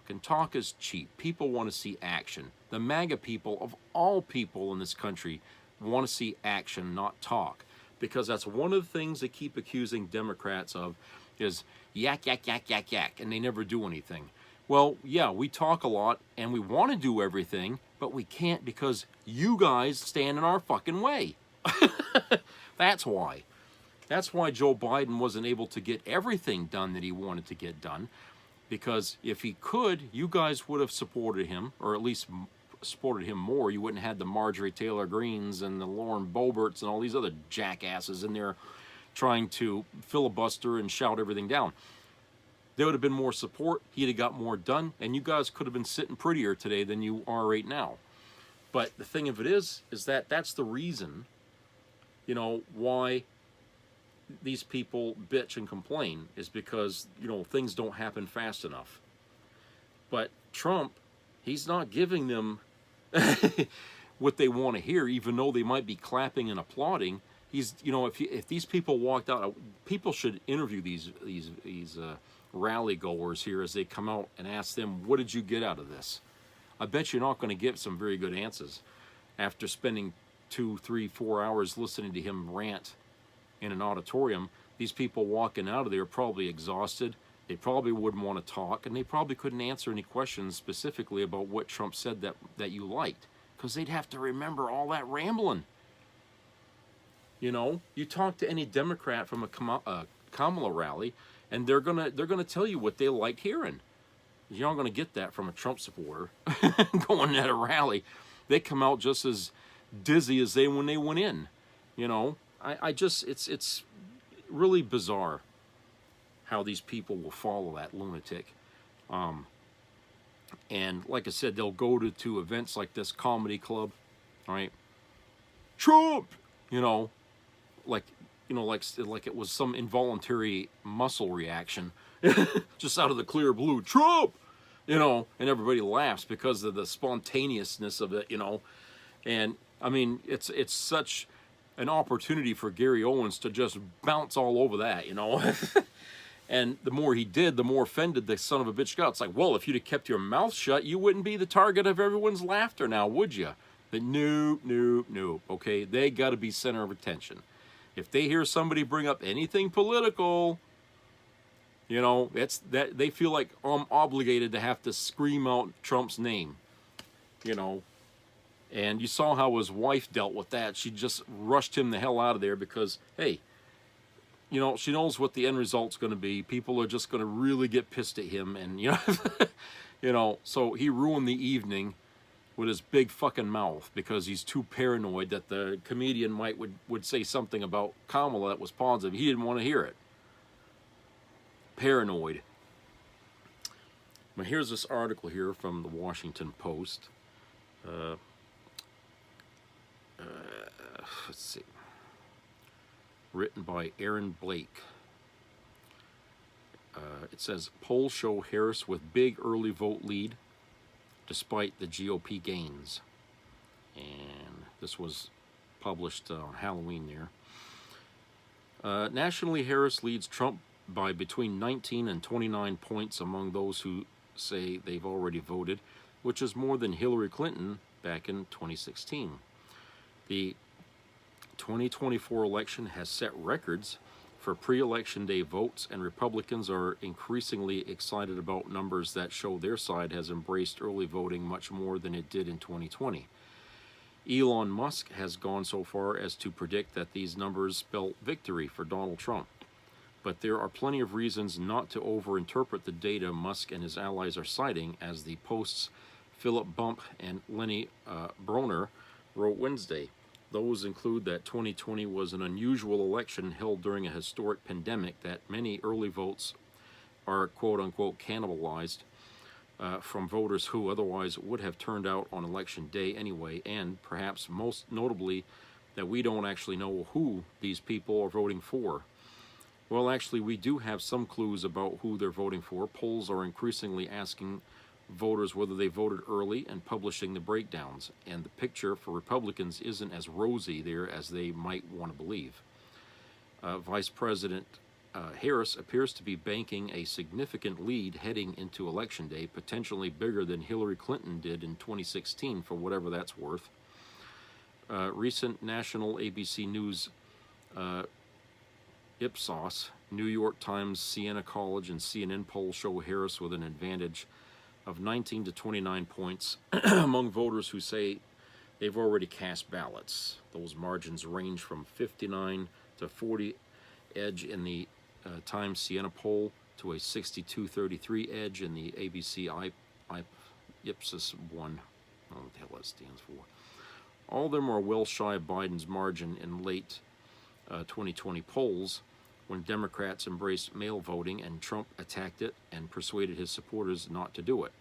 and talk is cheap. People want to see action. The MAGA people, of all people in this country, want to see action, not talk, because that's one of the things they keep accusing Democrats of, is yak, yak, yak, yak, yak, and they never do anything. Well, yeah, we talk a lot, and we want to do everything, but we can't because you guys stand in our fucking way. That's why. That's why Joe Biden wasn't able to get everything done that he wanted to get done, because if he could, you guys would have supported him, or at least supported him more. You wouldn't have had the Marjorie Taylor Greens and the Lauren Boeberts and all these other jackasses in there trying to filibuster and shout everything down. There would have been more support. He'd have got more done, and you guys could have been sitting prettier today than you are right now. But the thing of it is that that's the reason, you know, why these people bitch and complain, is because, you know, things don't happen fast enough. But Trump, he's not giving them what they want to hear, even though they might be clapping and applauding. He's, you know, if these people walked out, people should interview these rally goers here as they come out and ask them, what did you get out of this? I bet you're not going to get some very good answers after spending 2, 3, 4 hours listening to him rant in an auditorium. These people walking out of there are probably exhausted. They probably wouldn't want to talk, and they probably couldn't answer any questions specifically about what Trump said that you liked, because they'd have to remember all that rambling. You know, you talk to any Democrat from a Kamala rally, and they're gonna tell you what they like hearing. You're not gonna get that from a Trump supporter going at a rally. They come out just as dizzy as when they went in. You know, I just, it's really bizarre how these people will follow that lunatic. And like I said, they'll go to events like this comedy club, all right? Trump, like it was some involuntary muscle reaction, just out of the clear blue. Trump, and everybody laughs because of the spontaneousness of it, And I mean, it's such an opportunity for Gary Owens to just bounce all over that, And the more he did, the more offended the son of a bitch got. It's like, well, if you'd have kept your mouth shut, you wouldn't be the target of everyone's laughter now, would you? But no. Okay, they got to be center of attention. If they hear somebody bring up anything political, it's that they feel like I'm obligated to have to scream out Trump's name, And you saw how his wife dealt with that. She just rushed him the hell out of there because, hey, she knows what the end result's going to be. People are just going to really get pissed at him, and so he ruined the evening with his big fucking mouth because he's too paranoid that the comedian would say something about Kamala that was positive. He didn't want to hear it. Paranoid. But here's this article here from the Washington Post. Let's see. Written by Aaron Blake. It says, polls show Harris with big early vote lead despite the GOP gains. And this was published on Halloween there. Nationally, Harris leads Trump by between 19 and 29 points among those who say they've already voted, which is more than Hillary Clinton back in 2016. The 2024 election has set records for pre-election day votes, and Republicans are increasingly excited about numbers that show their side has embraced early voting much more than it did in 2020. Elon Musk has gone so far as to predict that these numbers spell victory for Donald Trump. But there are plenty of reasons not to overinterpret the data Musk and his allies are citing, as the Post's Philip Bump and Lenny Broner wrote Wednesday. Those include that 2020 was an unusual election held during a historic pandemic, that many early votes are quote-unquote cannibalized from voters who otherwise would have turned out on election day anyway, and perhaps most notably that we don't actually know who these people are voting for. Well, actually, we do have some clues about who they're voting for. Polls are increasingly asking voters whether they voted early and publishing the breakdowns, and the picture for Republicans isn't as rosy there as they might want to believe. Vice President Harris appears to be banking a significant lead heading into Election Day, potentially bigger than Hillary Clinton did in 2016, for whatever that's worth. Recent national ABC News Ipsos, New York Times, Siena College, and CNN polls show Harris with an advantage of 19 to 29 points among voters who say they've already cast ballots. Those margins range from 59 to 40 edge in the Times Siena poll to a 62-33 edge in the ABC Ipsos one. I don't know what the hell that stands for. All of them are well shy of Biden's margin in late 2020 polls, when Democrats embraced mail voting and Trump attacked it and persuaded his supporters not to do it.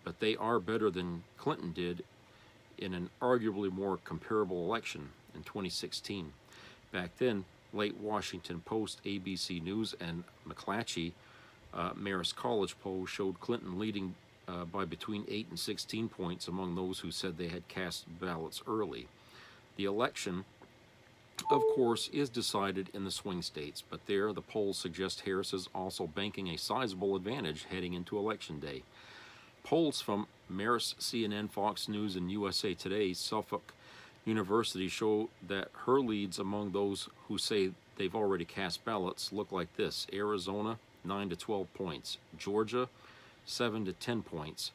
But they are better than Clinton did in an arguably more comparable election in 2016. Back then, late Washington Post, ABC News, and McClatchy Marist College poll showed Clinton leading by between 8 and 16 points among those who said they had cast ballots early. The election, of course, is decided in the swing states, but there the polls suggest Harris is also banking a sizable advantage heading into Election Day. Polls from Marist, CNN, Fox News, and USA Today, Suffolk University show that her leads among those who say they've already cast ballots look like this: Arizona, 9 to 12 points; Georgia, 7 to 10 points;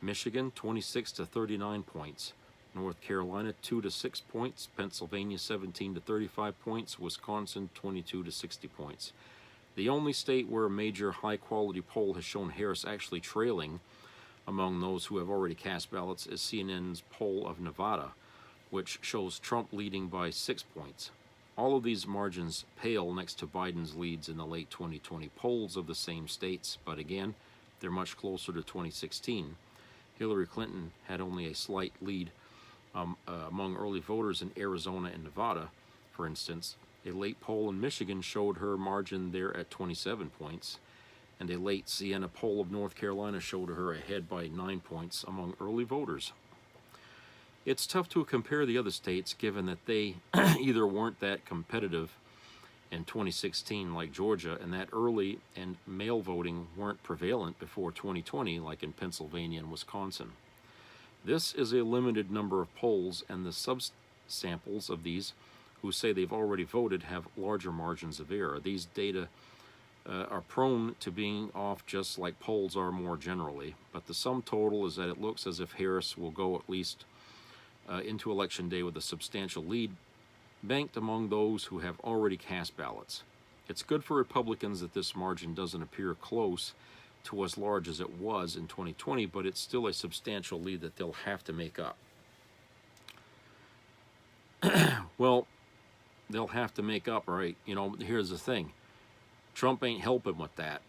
Michigan, 26 to 39 points; North Carolina, 2 to 6 points; Pennsylvania, 17 to 35 points; Wisconsin, 22 to 60 points. The only state where a major high-quality poll has shown Harris actually trailing among those who have already cast ballots is CNN's poll of Nevada, which shows Trump leading by 6 points. All of these margins pale next to Biden's leads in the late 2020 polls of the same states, but again, They're much closer to 2016. Hillary Clinton had only a slight lead among early voters in Arizona and Nevada, for instance. A late poll in Michigan showed her margin there at 27 points, and a late Siena poll of North Carolina showed her ahead by 9 points among early voters. It's tough to compare the other states given that they either weren't that competitive in 2016 like Georgia, and that early and mail voting weren't prevalent before 2020 like in Pennsylvania and Wisconsin. This is a limited number of polls, and the subsamples of these who say they've already voted have larger margins of error. These data are prone to being off just like polls are more generally, but the sum total is that it looks as if Harris will go at least into Election Day with a substantial lead banked among those who have already cast ballots. It's good for Republicans that this margin doesn't appear close to as large as it was in 2020, but it's still a substantial lead that they'll have to make up. Well, they'll have to make up, right? You know, here's the thing. Trump ain't helping with that.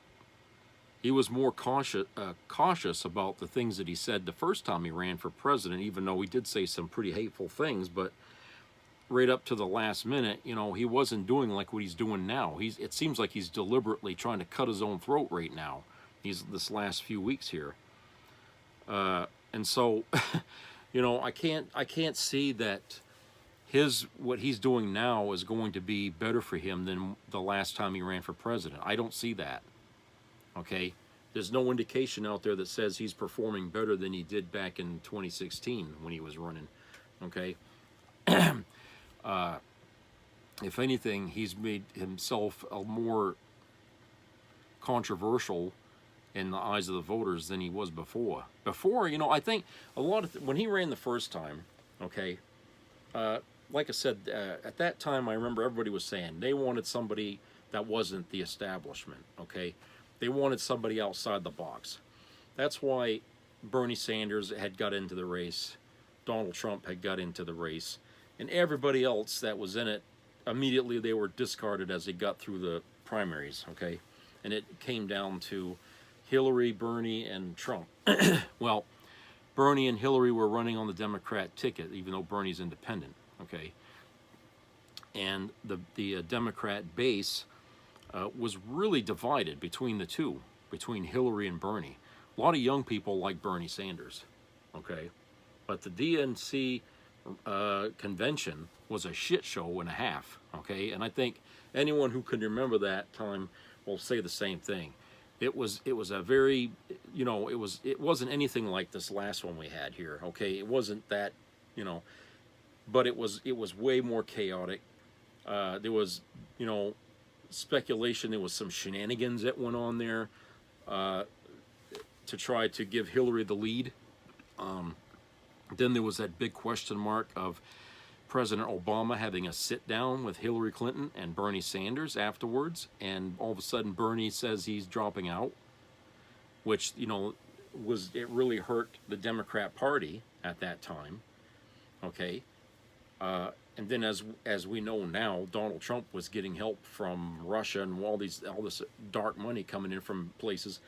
He was more cautious about the things that he said the first time he ran for president, even though he did say some pretty hateful things, but right up to the last minute, you know, he wasn't doing like what he's doing now. It seems like he's deliberately trying to cut his own throat right now. He's this last few weeks here. And so, you know, I can't see that what he's doing now is going to be better for him than the last time he ran for president. I don't see that. Okay? There's no indication out there that says he's performing better than he did back in 2016 when he was running. Okay? If anything, he's made himself a more controversial in the eyes of the voters than he was before. Before, you know, I think a lot of when he ran the first time, okay, like I said, at that time, I remember everybody was saying they wanted somebody that wasn't the establishment, okay? They wanted somebody outside the box. That's why Bernie Sanders had got into the race, Donald Trump had got into the race, and everybody else that was in it, immediately they were discarded as they got through the primaries, okay? And it came down to Hillary, Bernie, and Trump. Well, Bernie and Hillary were running on the Democrat ticket, even though Bernie's independent, okay? And the Democrat base was really divided between the two, between Hillary and Bernie. A lot of young people like Bernie Sanders, okay? But the DNC convention was a shit show and a half, okay? And I think anyone who can remember that time will say the same thing. It was a very, you know, it wasn't anything like this last one we had here, okay? It wasn't that, you know, but it was way more chaotic. There was, you know, speculation. There was some shenanigans that went on there to try to give Hillary the lead. Then there was that big question mark of President Obama having a sit down with Hillary Clinton and Bernie Sanders afterwards, and all of a sudden Bernie says he's dropping out, which, you know, it really hurt the Democrat Party at that time, okay? And then as we know now, Donald Trump was getting help from Russia and all this dark money coming in from places,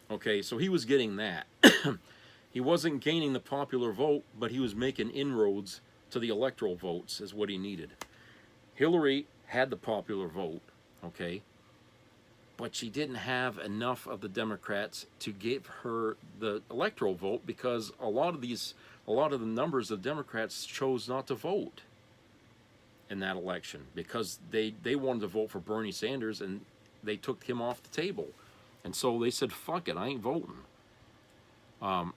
okay? So he was getting that. He wasn't gaining the popular vote, but he was making inroads to the electoral votes is what he needed. Hillary had the popular vote, okay, but she didn't have enough of the Democrats to give her the electoral vote because a lot of the numbers of Democrats chose not to vote in that election because they wanted to vote for Bernie Sanders and they took him off the table. And so they said, fuck it, I ain't voting. Of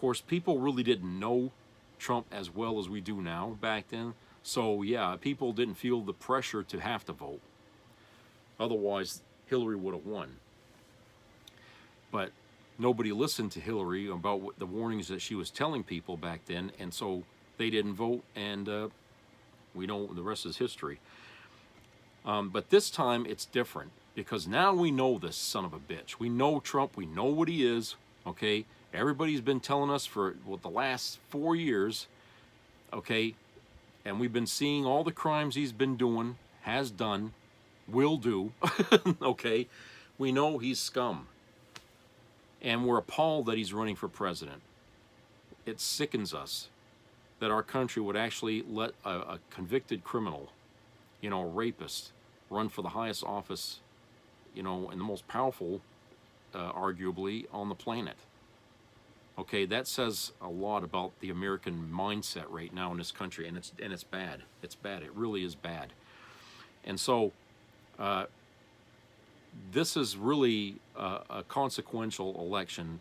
course, people really didn't know Trump as well as we do now back then. So, yeah, people didn't feel the pressure to have to vote. Otherwise, Hillary would have won. But nobody listened to Hillary about the warnings that she was telling people back then, and so they didn't vote, and we know the rest is history. But this time, it's different, because now we know this son of a bitch. We know Trump. We know what he is. Okay, everybody's been telling us for the last 4 years, okay, and we've been seeing all the crimes he's been doing, has done, will do, okay, We know he's scum. And we're appalled that he's running for president. It sickens us that our country would actually let a convicted criminal, you know, a rapist, run for the highest office, you know, and the most powerful, arguably, on the planet. Okay, that says a lot about the American mindset right now in this country, and it's bad. It's bad. It really is bad. And so, this is really a consequential election.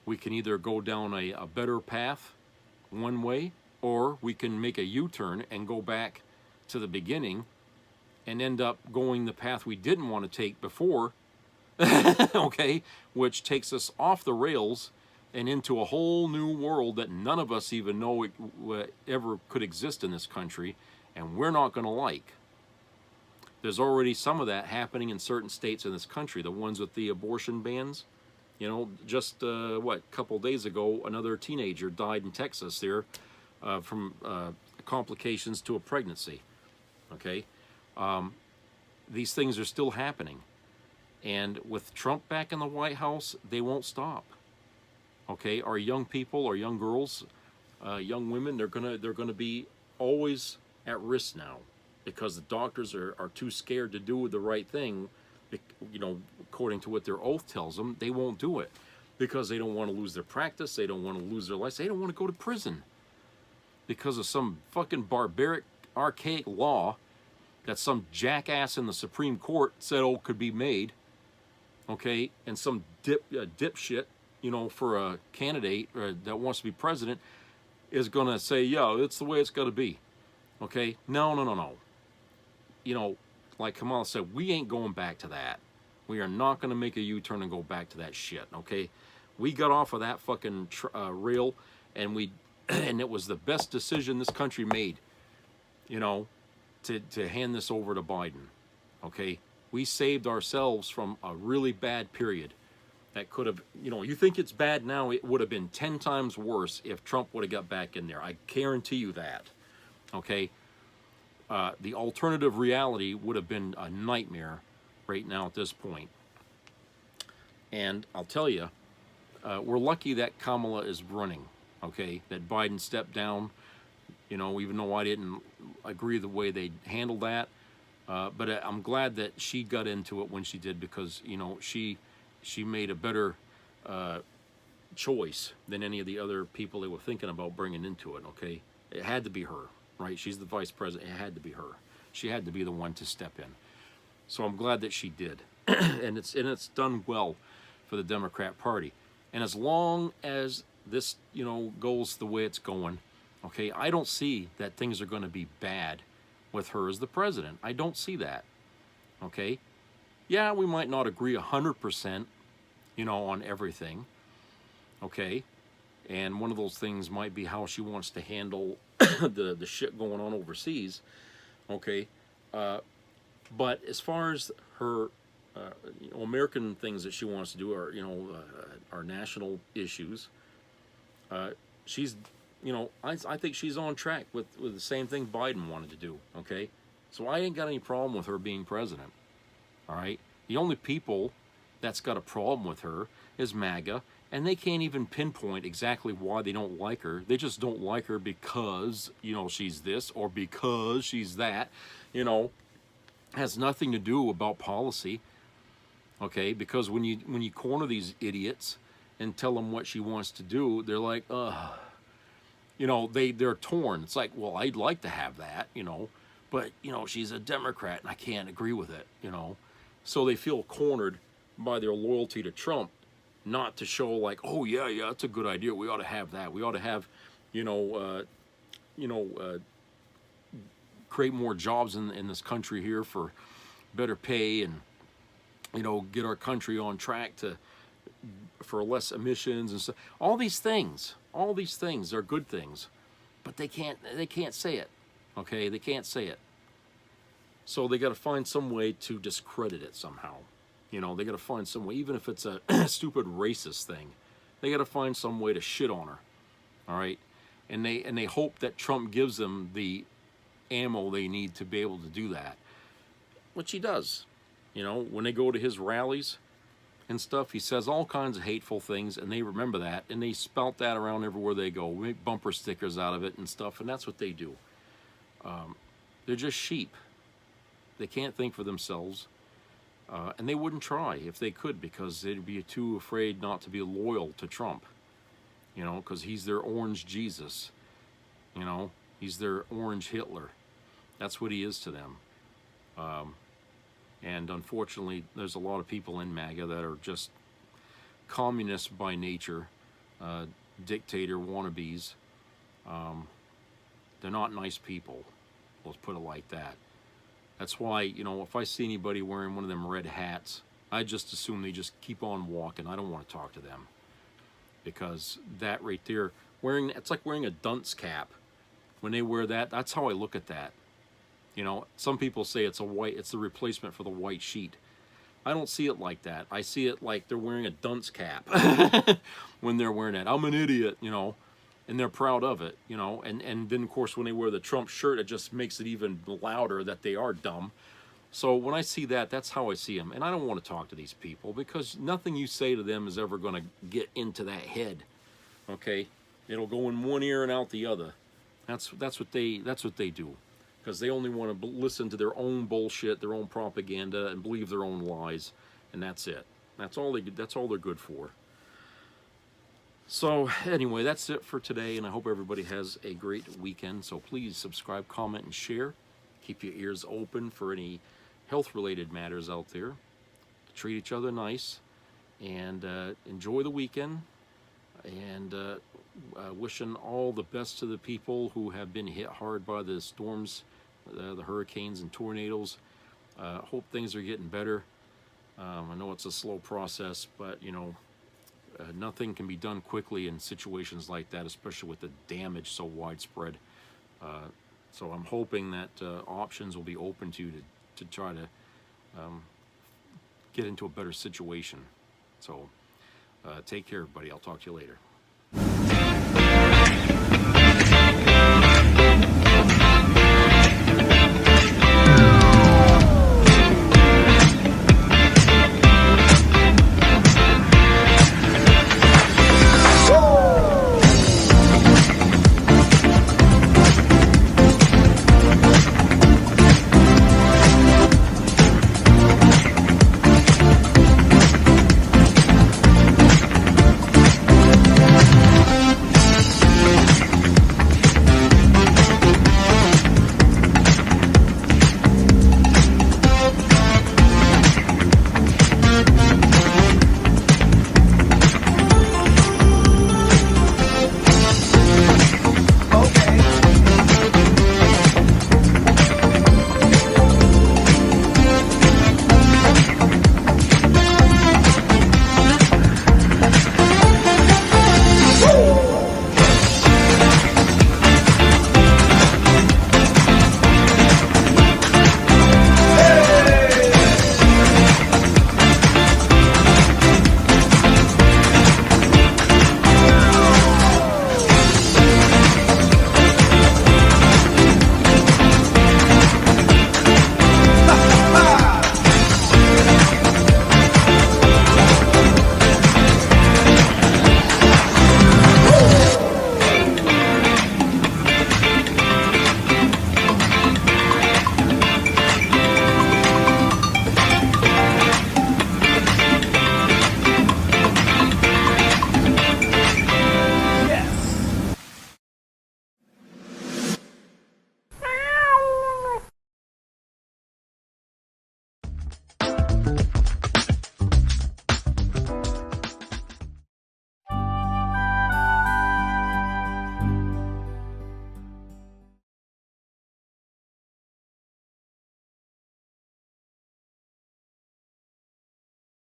We can either go down a better path one way, or we can make a U-turn and go back to the beginning and end up going the path we didn't want to take before, okay, which takes us off the rails and into a whole new world that none of us even know ever could exist in this country, and we're not going to like. There's already some of that happening in certain states in this country, the ones with the abortion bans. You know, just, a couple days ago, another teenager died in Texas there from complications to a pregnancy, okay? These things are still happening. And with Trump back in the White House, they won't stop. Okay, our young people, our young girls, young women, they're gonna be always at risk now because the doctors are too scared to do the right thing. You know, according to what their oath tells them, they won't do it because they don't want to lose their practice, they don't want to lose their life, they don't want to go to prison because of some fucking barbaric, archaic law that some jackass in the Supreme Court said could be made, okay, and some dipshit, you know, for a candidate that wants to be president is going to say, yeah, it's the way it's got to be, okay? No. You know, like Kamala said, we ain't going back to that. We are not going to make a U-turn and go back to that shit, okay? We got off of that fucking rail, and and it was the best decision this country made, you know, to hand this over to Biden, okay? We saved ourselves from a really bad period that could have, you know, you think it's bad now, it would have been 10 times worse if Trump would have got back in there. I guarantee you that, okay? The alternative reality would have been a nightmare right now at this point. And I'll tell you, we're lucky that Kamala is running, okay? That Biden stepped down, you know, even though I didn't agree the way they handled that. But I'm glad that she got into it when she did because, you know, she made a better choice than any of the other people they were thinking about bringing into it, okay? It had to be her, right? She's the vice president. It had to be her. She had to be the one to step in. So I'm glad that she did. and it's done well for the Democrat Party. And as long as this, you know, goes the way it's going, okay, I don't see that things are going to be bad with her as the president. I don't see that, okay? Yeah, we might not agree 100%, you know, on everything, okay? And one of those things might be how she wants to handle the shit going on overseas, okay? But as far as her, you know, American things that she wants to do are, you know, our national issues, she's, you know, I think she's on track with the same thing Biden wanted to do, okay? So I ain't got any problem with her being president, all right? The only people that's got a problem with her is MAGA, and they can't even pinpoint exactly why they don't like her. They just don't like her because, you know, she's this or because she's that, you know. Has nothing to do about policy, okay? Because when you corner these idiots and tell them what she wants to do, they're like, ugh. You know, they're torn. It's like, well, I'd like to have that, you know, but, you know, she's a Democrat and I can't agree with it, you know. So they feel cornered by their loyalty to Trump, not to show like, oh, yeah, that's a good idea. We ought to have that. We ought to have, create more jobs in this country here for better pay and, you know, get our country on track for less emissions and stuff. All these things are good things, but they can't say it, okay? They can't say it. So they got to find some way to discredit it somehow. You know, they got to find some way, even if it's a stupid racist thing, they got to find some way to shit on her, all right? And they hope that Trump gives them the ammo they need to be able to do that, which he does, You know, when they go to his rallies and stuff, he says all kinds of hateful things, and they remember that, and they spout that around everywhere they go. We make bumper stickers out of it and stuff, and that's what they do. They're just sheep. They can't think for themselves, and they wouldn't try if they could, because they'd be too afraid not to be loyal to Trump, you know, because he's their orange Jesus, you know, he's their orange Hitler. That's what he is to them. And unfortunately, there's a lot of people in MAGA that are just communists by nature, dictator wannabes. They're not nice people. Let's put it like that. That's why, you know, if I see anybody wearing one of them red hats, I just assume they just keep on walking. I don't want to talk to them, because that right there, it's like wearing a dunce cap. When they wear that, that's how I look at that. You know, some people say it's the replacement for the white sheet. I don't see it like that. I see it like they're wearing a dunce cap when they're wearing that. I'm an idiot, you know, and they're proud of it, you know. And then, of course, when they wear the Trump shirt, it just makes it even louder that they are dumb. So when I see that, that's how I see them. And I don't want to talk to these people, because nothing you say to them is ever going to get into that head, okay? It'll go in one ear and out the other. That's what they do. Because they only want to listen to their own bullshit, their own propaganda, and believe their own lies, and that's it. That's all they're good for. So anyway, that's it for today, and I hope everybody has a great weekend. So please subscribe, comment, and share. Keep your ears open for any health-related matters out there. Treat each other nice, and enjoy the weekend. And wishing all the best to the people who have been hit hard by the storms, the hurricanes and tornadoes. Hope things are getting better. I know it's a slow process, but you know, nothing can be done quickly in situations like that, especially with the damage so widespread. So I'm hoping that options will be open to try to get into a better situation. So take care, everybody. I'll talk to you later.